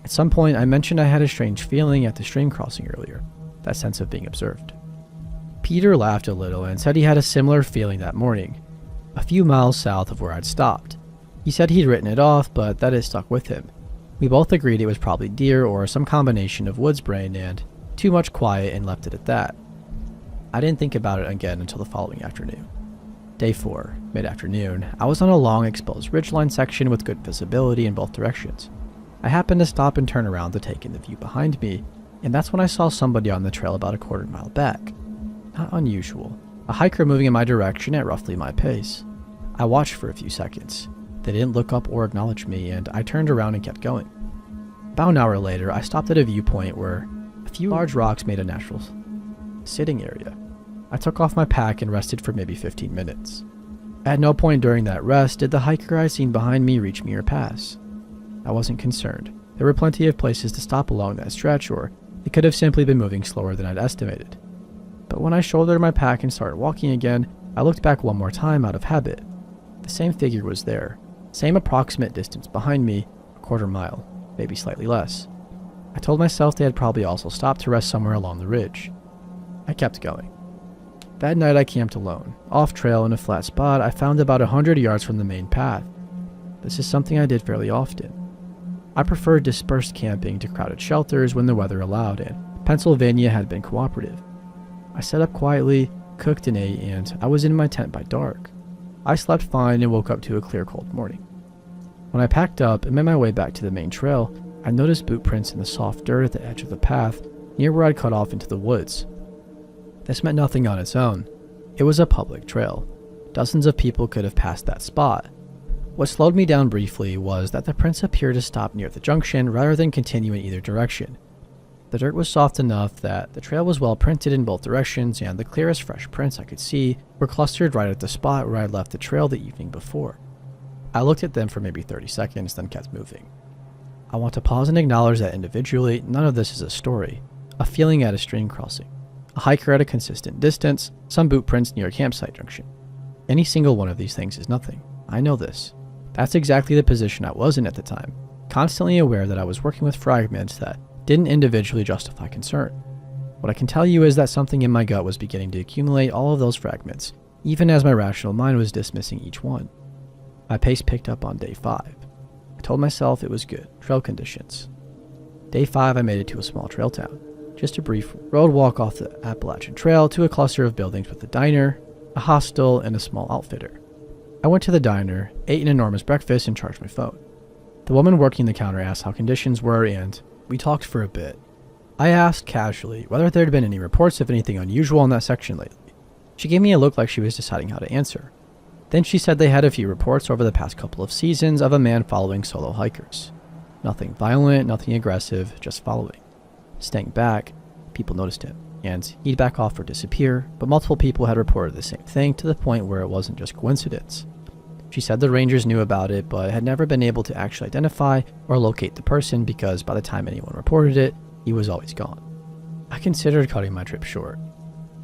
At some point, I mentioned I had a strange feeling at the stream crossing earlier, that sense of being observed. Peter laughed a little and said he had a similar feeling that morning, a few miles south of where I'd stopped. He said he'd written it off, but that it stuck with him. We both agreed it was probably deer or some combination of woods brain and too much quiet and left it at that. I didn't think about it again until the following afternoon. Day 4, mid-afternoon, I was on a long exposed ridgeline section with good visibility in both directions. I happened to stop and turn around to take in the view behind me, and that's when I saw somebody on the trail about a quarter mile back. Not unusual. A hiker moving in my direction at roughly my pace. I watched for a few seconds. They didn't look up or acknowledge me, and I turned around and kept going. About an hour later, I stopped at a viewpoint where a few large rocks made a natural sitting area. I took off my pack and rested for maybe 15 minutes. At no point during that rest did the hiker I seen behind me reach me or pass. I wasn't concerned. There were plenty of places to stop along that stretch, or they could have simply been moving slower than I'd estimated. But when I shouldered my pack and started walking again, I looked back one more time out of habit. The same figure was there, Same approximate distance behind me, a quarter mile, maybe slightly less. I told myself they had probably also stopped to rest somewhere along the ridge. I kept going. That night I camped alone, off trail in a flat spot I found about 100 yards from the main path. This is something I did fairly often. I preferred dispersed camping to crowded shelters when the weather allowed, and Pennsylvania had been cooperative. I set up quietly, cooked and ate, and I was in my tent by dark. I slept fine and woke up to a clear, cold morning. When I packed up and made my way back to the main trail, I noticed boot prints in the soft dirt at the edge of the path, near where I'd cut off into the woods. This meant nothing on its own. It was a public trail. Dozens of people could have passed that spot. What slowed me down briefly was that the prints appeared to stop near the junction rather than continue in either direction. The dirt was soft enough that the trail was well printed in both directions, and the clearest fresh prints I could see were clustered right at the spot where I'd left the trail the evening before. I looked at them for maybe 30 seconds, then kept moving. I want to pause and acknowledge that individually, none of this is a story, a feeling at a stream crossing, a hiker at a consistent distance, some boot prints near a campsite junction. Any single one of these things is nothing. I know this. That's exactly the position I was in at the time, constantly aware that I was working with fragments that didn't individually justify concern. What I can tell you is that something in my gut was beginning to accumulate all of those fragments, even as my rational mind was dismissing each one. My pace picked up on day 5. I told myself it was good, trail conditions. Day 5 I made it to a small trail town, just a brief road walk off the Appalachian Trail to a cluster of buildings with a diner, a hostel, and a small outfitter. I went to the diner, ate an enormous breakfast, and charged my phone. The woman working the counter asked how conditions were, and we talked for a bit. I asked casually whether there had been any reports of anything unusual in that section lately. She gave me a look like she was deciding how to answer. Then she said they had a few reports over the past couple of seasons of a man following solo hikers. Nothing violent, nothing aggressive, just following. Staying back, people noticed him, and he'd back off or disappear, but multiple people had reported the same thing to the point where it wasn't just coincidence. She said the rangers knew about it, but had never been able to actually identify or locate the person because by the time anyone reported it, he was always gone. I considered cutting my trip short.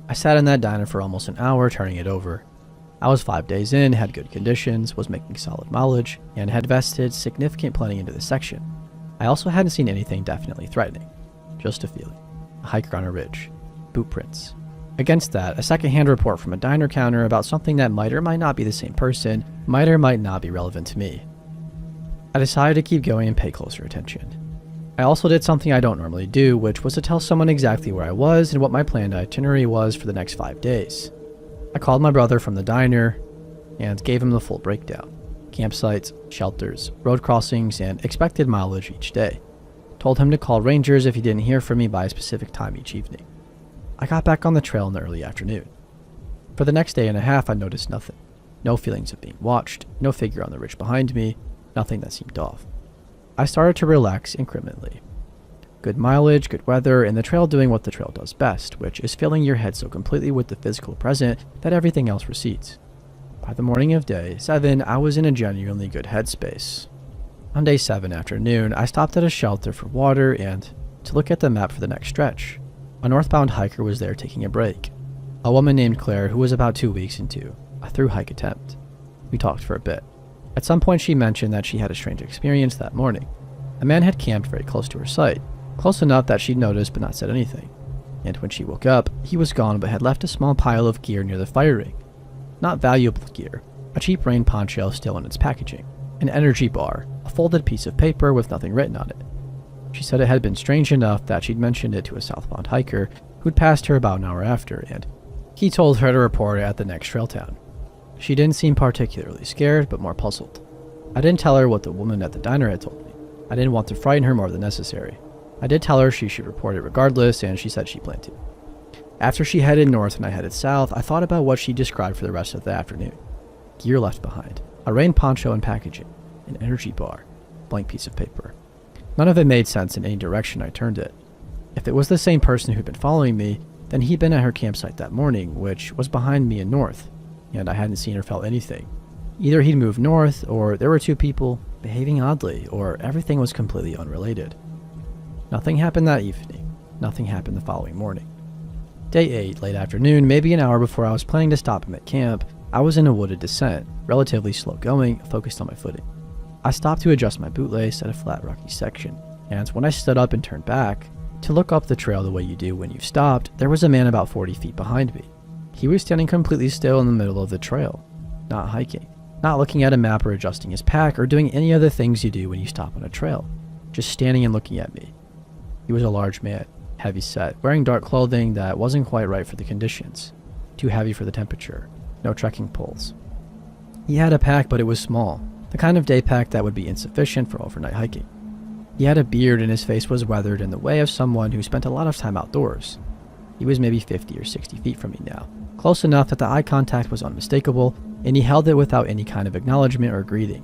I sat in that diner for almost an hour, turning it over. I was 5 days in, had good conditions, was making solid mileage, and had vested significant planning into this section. I also hadn't seen anything definitely threatening. Just a feeling. A hiker on a ridge. Boot prints. Against that, a secondhand report from a diner counter about something that might or might not be the same person, might or might not be relevant to me. I decided to keep going and pay closer attention. I also did something I don't normally do, which was to tell someone exactly where I was and what my planned itinerary was for the next 5 days. I called my brother from the diner and gave him the full breakdown. Campsites, shelters, road crossings, and expected mileage each day. Told him to call rangers if he didn't hear from me by a specific time each evening. I got back on the trail in the early afternoon. For the next day and a half, I noticed nothing. No feelings of being watched, no figure on the ridge behind me, nothing that seemed off. I started to relax incrementally. Good mileage, good weather, and the trail doing what the trail does best, which is filling your head so completely with the physical present that everything else recedes. By the morning of day 7, I was in a genuinely good headspace. On day 7 afternoon, I stopped at a shelter for water and to look at the map for the next stretch. A northbound hiker was there taking a break. A woman named Claire who was about 2 weeks into a through hike attempt. We talked for a bit. At some point she mentioned that she had a strange experience that morning. A man had camped very close to her site, close enough that she'd noticed but not said anything. And when she woke up, he was gone but had left a small pile of gear near the fire ring. Not valuable gear, a cheap rain poncho still in its packaging, an energy bar, a folded piece of paper with nothing written on it. She said it had been strange enough that she'd mentioned it to a southbound hiker who'd passed her about an hour after, and he told her to report it at the next trail town. She didn't seem particularly scared, but more puzzled. I didn't tell her what the woman at the diner had told me. I didn't want to frighten her more than necessary. I did tell her she should report it regardless, and she said she planned to. After she headed north and I headed south, I thought about what she described for the rest of the afternoon. Gear left behind, a rain poncho and packaging, an energy bar, blank piece of paper. None of it made sense in any direction I turned it. If it was the same person who'd been following me, then he'd been at her campsite that morning, which was behind me and north, and I hadn't seen or felt anything. Either he'd moved north, or there were 2 people behaving oddly, or everything was completely unrelated. Nothing happened that evening. Nothing happened the following morning. Day 8, late afternoon, maybe an hour before I was planning to stop him at camp, I was in a wooded descent, relatively slow going, focused on my footing. I stopped to adjust my bootlace at a flat rocky section, and when I stood up and turned back to look up the trail the way you do when you've stopped, there was a man about 40 feet behind me. He was standing completely still in the middle of the trail, not hiking, not looking at a map or adjusting his pack or doing any of the things you do when you stop on a trail, just standing and looking at me. He was a large man, heavy set, wearing dark clothing that wasn't quite right for the conditions, too heavy for the temperature, no trekking poles. He had a pack, but it was small, the kind of day pack that would be insufficient for overnight hiking. He had a beard and his face was weathered in the way of someone who spent a lot of time outdoors. He was maybe 50 or 60 feet from me now, close enough that the eye contact was unmistakable, and he held it without any kind of acknowledgement or greeting.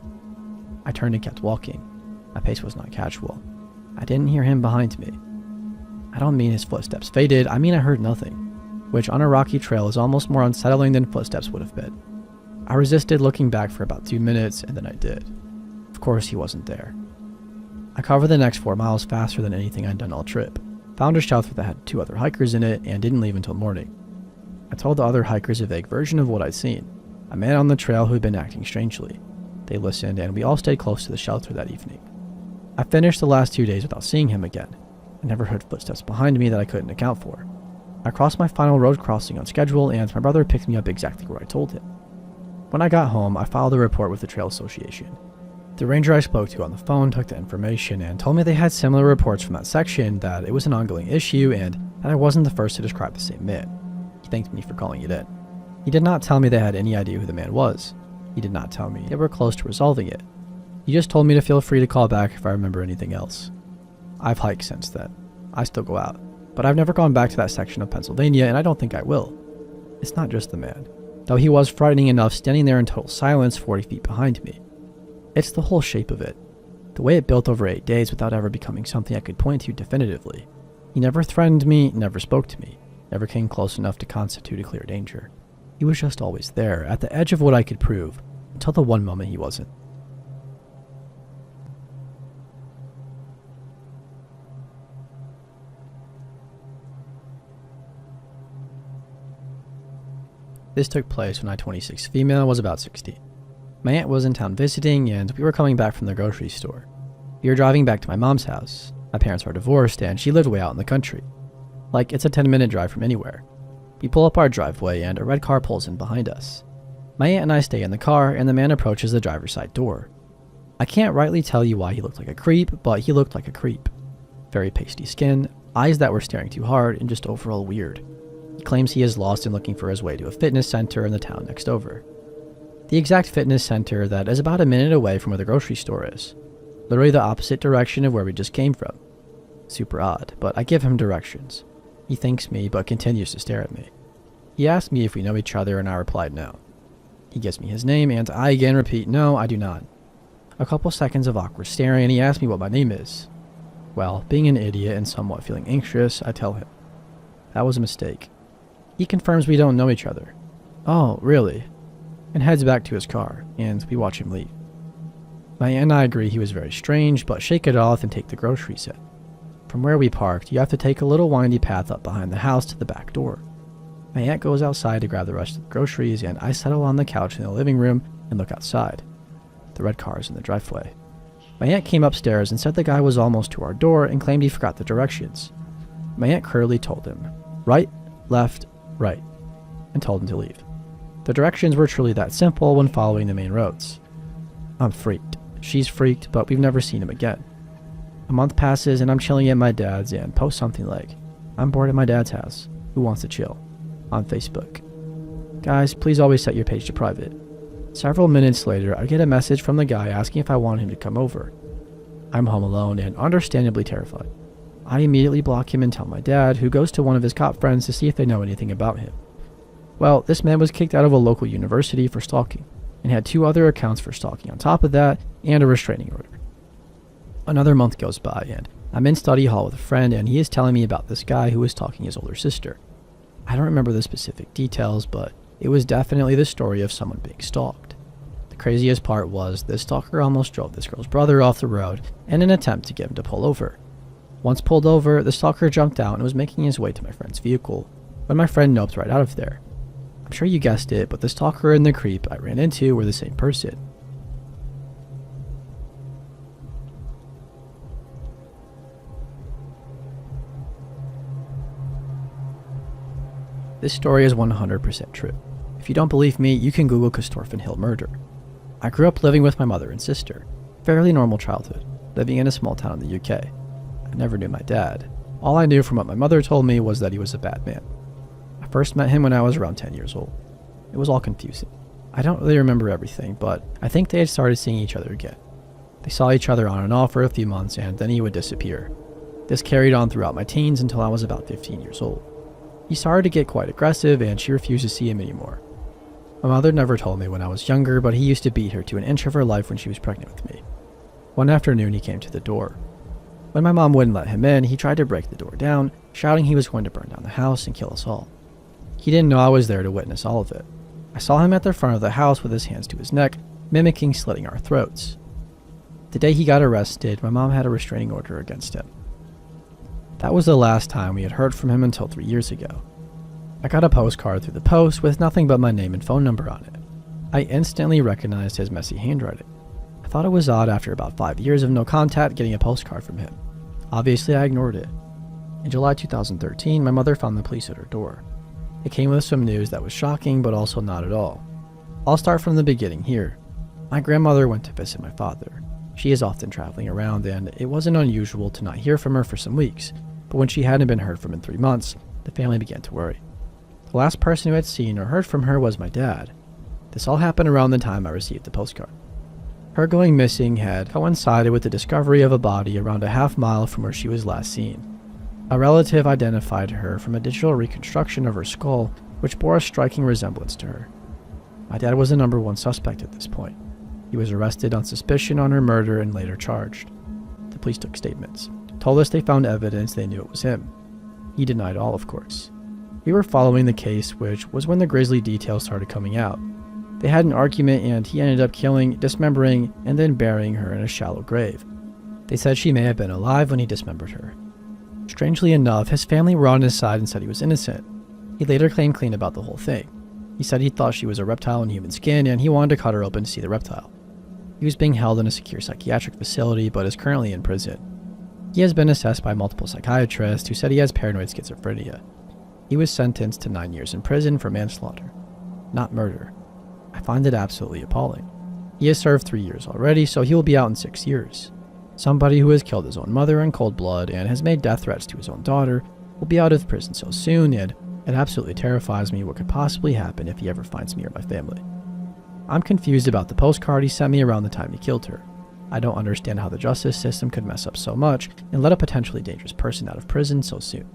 I turned and kept walking. My pace was not casual. I didn't hear him behind me. I don't mean his footsteps faded, I mean I heard nothing, which on a rocky trail is almost more unsettling than footsteps would have been. I resisted looking back for about 2 minutes, and then I did. Of course he wasn't there. I covered the next 4 miles faster than anything I'd done all trip, found a shelter that had 2 other hikers in it, and didn't leave until morning. I told the other hikers a vague version of what I'd seen, a man on the trail who had been acting strangely. They listened, and we all stayed close to the shelter that evening. I finished the last 2 days without seeing him again. I never heard footsteps behind me that I couldn't account for. I crossed my final road crossing on schedule, and my brother picked me up exactly where I told him. When I got home, I filed a report with the Trail Association. The ranger I spoke to on the phone took the information and told me they had similar reports from that section, that it was an ongoing issue, and that I wasn't the first to describe the same man. He thanked me for calling it in. He did not tell me they had any idea who the man was. He did not tell me they were close to resolving it. He just told me to feel free to call back if I remember anything else. I've hiked since then. I still go out, but I've never gone back to that section of Pennsylvania, and I don't think I will. It's not just the man, though he was frightening enough standing there in total silence 40 feet behind me. It's the whole shape of it, the way it built over 8 days without ever becoming something I could point to definitively. He never threatened me, never spoke to me, never came close enough to constitute a clear danger. He was just always there, at the edge of what I could prove, until the one moment he wasn't. This took place when I, 26 female, was about 16. My aunt was in town visiting, and we were coming back from the grocery store. We were driving back to my mom's house. My parents were divorced, and she lived way out in the country. Like, it's a 10-minute drive from anywhere. We pull up our driveway, and a red car pulls in behind us. My aunt and I stay in the car, and the man approaches the driver's side door. I can't rightly tell you why he looked like a creep, but he looked like a creep. Very pasty skin, eyes that were staring too hard, and just overall weird. He claims he is lost and looking for his way to a fitness center in the town next over. The exact fitness center that is about a minute away from where the grocery store is. Literally the opposite direction of where we just came from. Super odd, but I give him directions. He thanks me, but continues to stare at me. He asks me if we know each other, and I replied no. He gives me his name, and I again repeat, no, I do not. A couple seconds of awkward staring, and he asks me what my name is. Well, being an idiot and somewhat feeling anxious, I tell him. That was a mistake. He confirms we don't know each other. Oh, really? And heads back to his car, and we watch him leave. My aunt and I agree he was very strange, but shake it off and take the groceries in. From where we parked, you have to take a little windy path up behind the house to the back door. My aunt goes outside to grab the rest of the groceries, and I settle on the couch in the living room and look outside. The red car is in the driveway. My aunt came upstairs and said the guy was almost to our door and claimed he forgot the directions. My aunt curtly told him, right, left, right, and told him to leave. The directions were truly that simple when following the main roads. I'm freaked. She's freaked, but we've never seen him again. A month passes and I'm chilling at my dad's and post something like, I'm bored at my dad's house. Who wants to chill? On Facebook. Guys, please always set your page to private. Several minutes later, I get a message from the guy asking if I want him to come over. I'm home alone and understandably terrified. I immediately block him and tell my dad, who goes to one of his cop friends to see if they know anything about him. Well, this man was kicked out of a local university for stalking, and had 2 other accounts for stalking on top of that, and a restraining order. Another month goes by, and I'm in study hall with a friend, and he is telling me about this guy who was stalking his older sister. I don't remember the specific details, but it was definitely the story of someone being stalked. The craziest part was this stalker almost drove this girl's brother off the road in an attempt to get him to pull over. Once pulled over, the stalker jumped out and was making his way to my friend's vehicle, when my friend noped right out of there. I'm sure you guessed it, but the stalker and the creep I ran into were the same person. This story is 100% true. If you don't believe me, you can Google Corstorphine Hill murder. I grew up living with my mother and sister. Fairly normal childhood, living in a small town in the UK. I never knew my dad. All I knew from what my mother told me was that he was a bad man. I first met him when I was around 10 years old. It was all confusing. I don't really remember everything, but I think they had started seeing each other again. They saw each other on and off for a few months, and then he would disappear. This carried on throughout my teens until I was about 15 years old. He started to get quite aggressive, and she refused to see him anymore. My mother never told me when I was younger, but he used to beat her to an inch of her life when she was pregnant with me. One afternoon, he came to the door. When my mom wouldn't let him in, he tried to break the door down, shouting he was going to burn down the house and kill us all. He didn't know I was there to witness all of it. I saw him at the front of the house with his hands to his neck, mimicking slitting our throats. The day he got arrested, my mom had a restraining order against him. That was the last time we had heard from him until 3 years ago. I got a postcard through the post with nothing but my name and phone number on it. I instantly recognized his messy handwriting. I thought it was odd after about 5 years of no contact getting a postcard from him. Obviously, I ignored it. In July 2013, my mother found the police at her door. It came with some news that was shocking, but also not at all. I'll start from the beginning here. My grandmother went to visit my father. She is often traveling around, and it wasn't unusual to not hear from her for some weeks, but when she hadn't been heard from in 3 months, the family began to worry. The last person who had seen or heard from her was my dad. This all happened around the time I received the postcard. Her going missing had coincided with the discovery of a body around a half-mile from where she was last seen. A relative identified her from a digital reconstruction of her skull, which bore a striking resemblance to her. My dad was the number one suspect at this point. He was arrested on suspicion on her murder and later charged. The police took statements, told us they found evidence they knew it was him. He denied all, of course. We were following the case, which was when the grisly details started coming out. They had an argument and he ended up killing, dismembering, and then burying her in a shallow grave. They said she may have been alive when he dismembered her. Strangely enough, his family were on his side and said he was innocent. He later claimed clean about the whole thing. He said he thought she was a reptile in human skin and he wanted to cut her open to see the reptile. He was being held in a secure psychiatric facility but is currently in prison. He has been assessed by multiple psychiatrists who said he has paranoid schizophrenia. He was sentenced to 9 years in prison for manslaughter, not murder. I find it absolutely appalling. He has served 3 years already, so he will be out in 6 years. Somebody who has killed his own mother in cold blood and has made death threats to his own daughter will be out of prison so soon, and it absolutely terrifies me what could possibly happen if he ever finds me or my family. I'm confused about the postcard he sent me around the time he killed her. I don't understand how the justice system could mess up so much and let a potentially dangerous person out of prison so soon.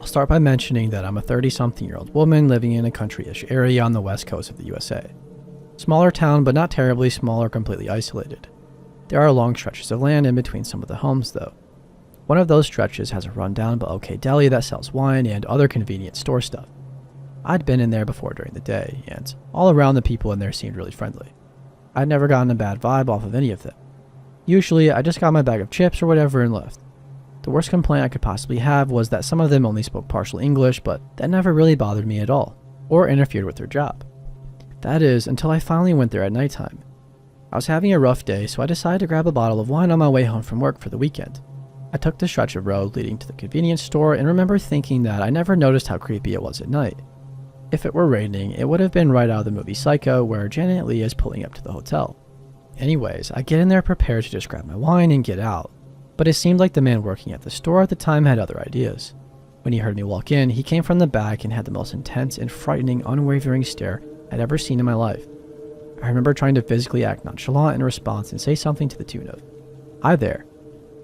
I'll start by mentioning that I'm a 30-something-year-old woman living in a country-ish area on the west coast of the USA. Smaller town, but not terribly small or completely isolated. There are long stretches of land in between some of the homes, though. One of those stretches has a rundown but okay deli that sells wine and other convenience store stuff. I'd been in there before during the day, and all around the people in there seemed really friendly. I'd never gotten a bad vibe off of any of them. Usually, I just got my bag of chips or whatever and left. The worst complaint I could possibly have was that some of them only spoke partial English, but that never really bothered me at all, or interfered with their job. That is, until I finally went there at nighttime. I was having a rough day, so I decided to grab a bottle of wine on my way home from work for the weekend. I took the stretch of road leading to the convenience store and remember thinking that I never noticed how creepy it was at night. If it were raining, it would have been right out of the movie Psycho, where Janet Leigh is pulling up to the hotel. Anyways, I get in there prepared to just grab my wine and get out. But it seemed like the man working at the store at the time had other ideas. When he heard me walk in, he came from the back and had the most intense and frightening, unwavering stare I'd ever seen in my life. I remember trying to physically act nonchalant in response and say something to the tune of, "Hi there."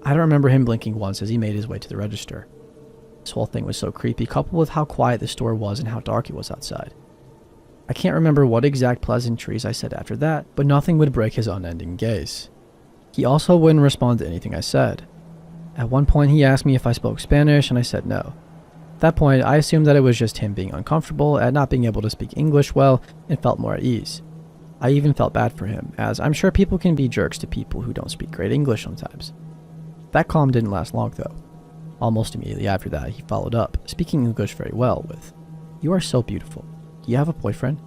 I don't remember him blinking once as he made his way to the register. This whole thing was so creepy, coupled with how quiet the store was and how dark it was outside. I can't remember what exact pleasantries I said after that, but nothing would break his unending gaze. He also wouldn't respond to anything I said. At one point he asked me if I spoke Spanish and I said no. At that point I assumed that it was just him being uncomfortable at not being able to speak English well and felt more at ease. I even felt bad for him, as I'm sure people can be jerks to people who don't speak great English sometimes. That calm didn't last long though. Almost immediately after that he followed up, speaking English very well, with, "You are so beautiful. Do you have a boyfriend?"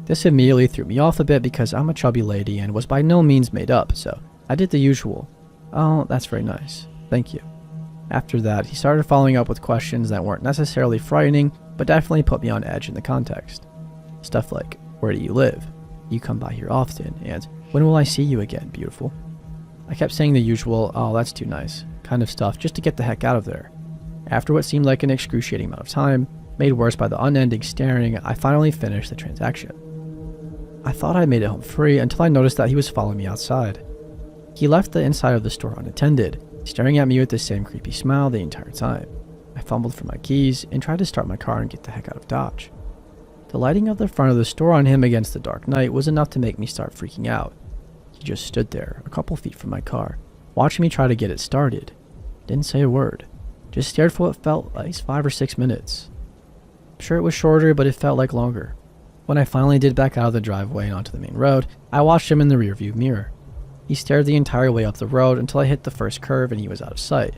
This immediately threw me off a bit because I'm a chubby lady and was by no means made up, so I did the usual. "Oh, that's very nice. Thank you." After that, he started following up with questions that weren't necessarily frightening, but definitely put me on edge in the context. Stuff like, "Where do you live? You come by here often," and "When will I see you again, beautiful?" I kept saying the usual, "Oh, that's too nice," kind of stuff just to get the heck out of there. After what seemed like an excruciating amount of time, made worse by the unending staring, I finally finished the transaction. I thought I made it home free until I noticed that he was following me outside. He left the inside of the store unattended, staring at me with the same creepy smile the entire time. I fumbled for my keys and tried to start my car and get the heck out of Dodge. The lighting of the front of the store on him against the dark night was enough to make me start freaking out. He just stood there, a couple feet from my car, watching me try to get it started. Didn't say a word, just stared for what felt like 5 or 6 minutes. I'm sure it was shorter, but it felt like longer. When I finally did back out of the driveway and onto the main road, I watched him in the rearview mirror. He stared the entire way up the road until I hit the first curve and he was out of sight.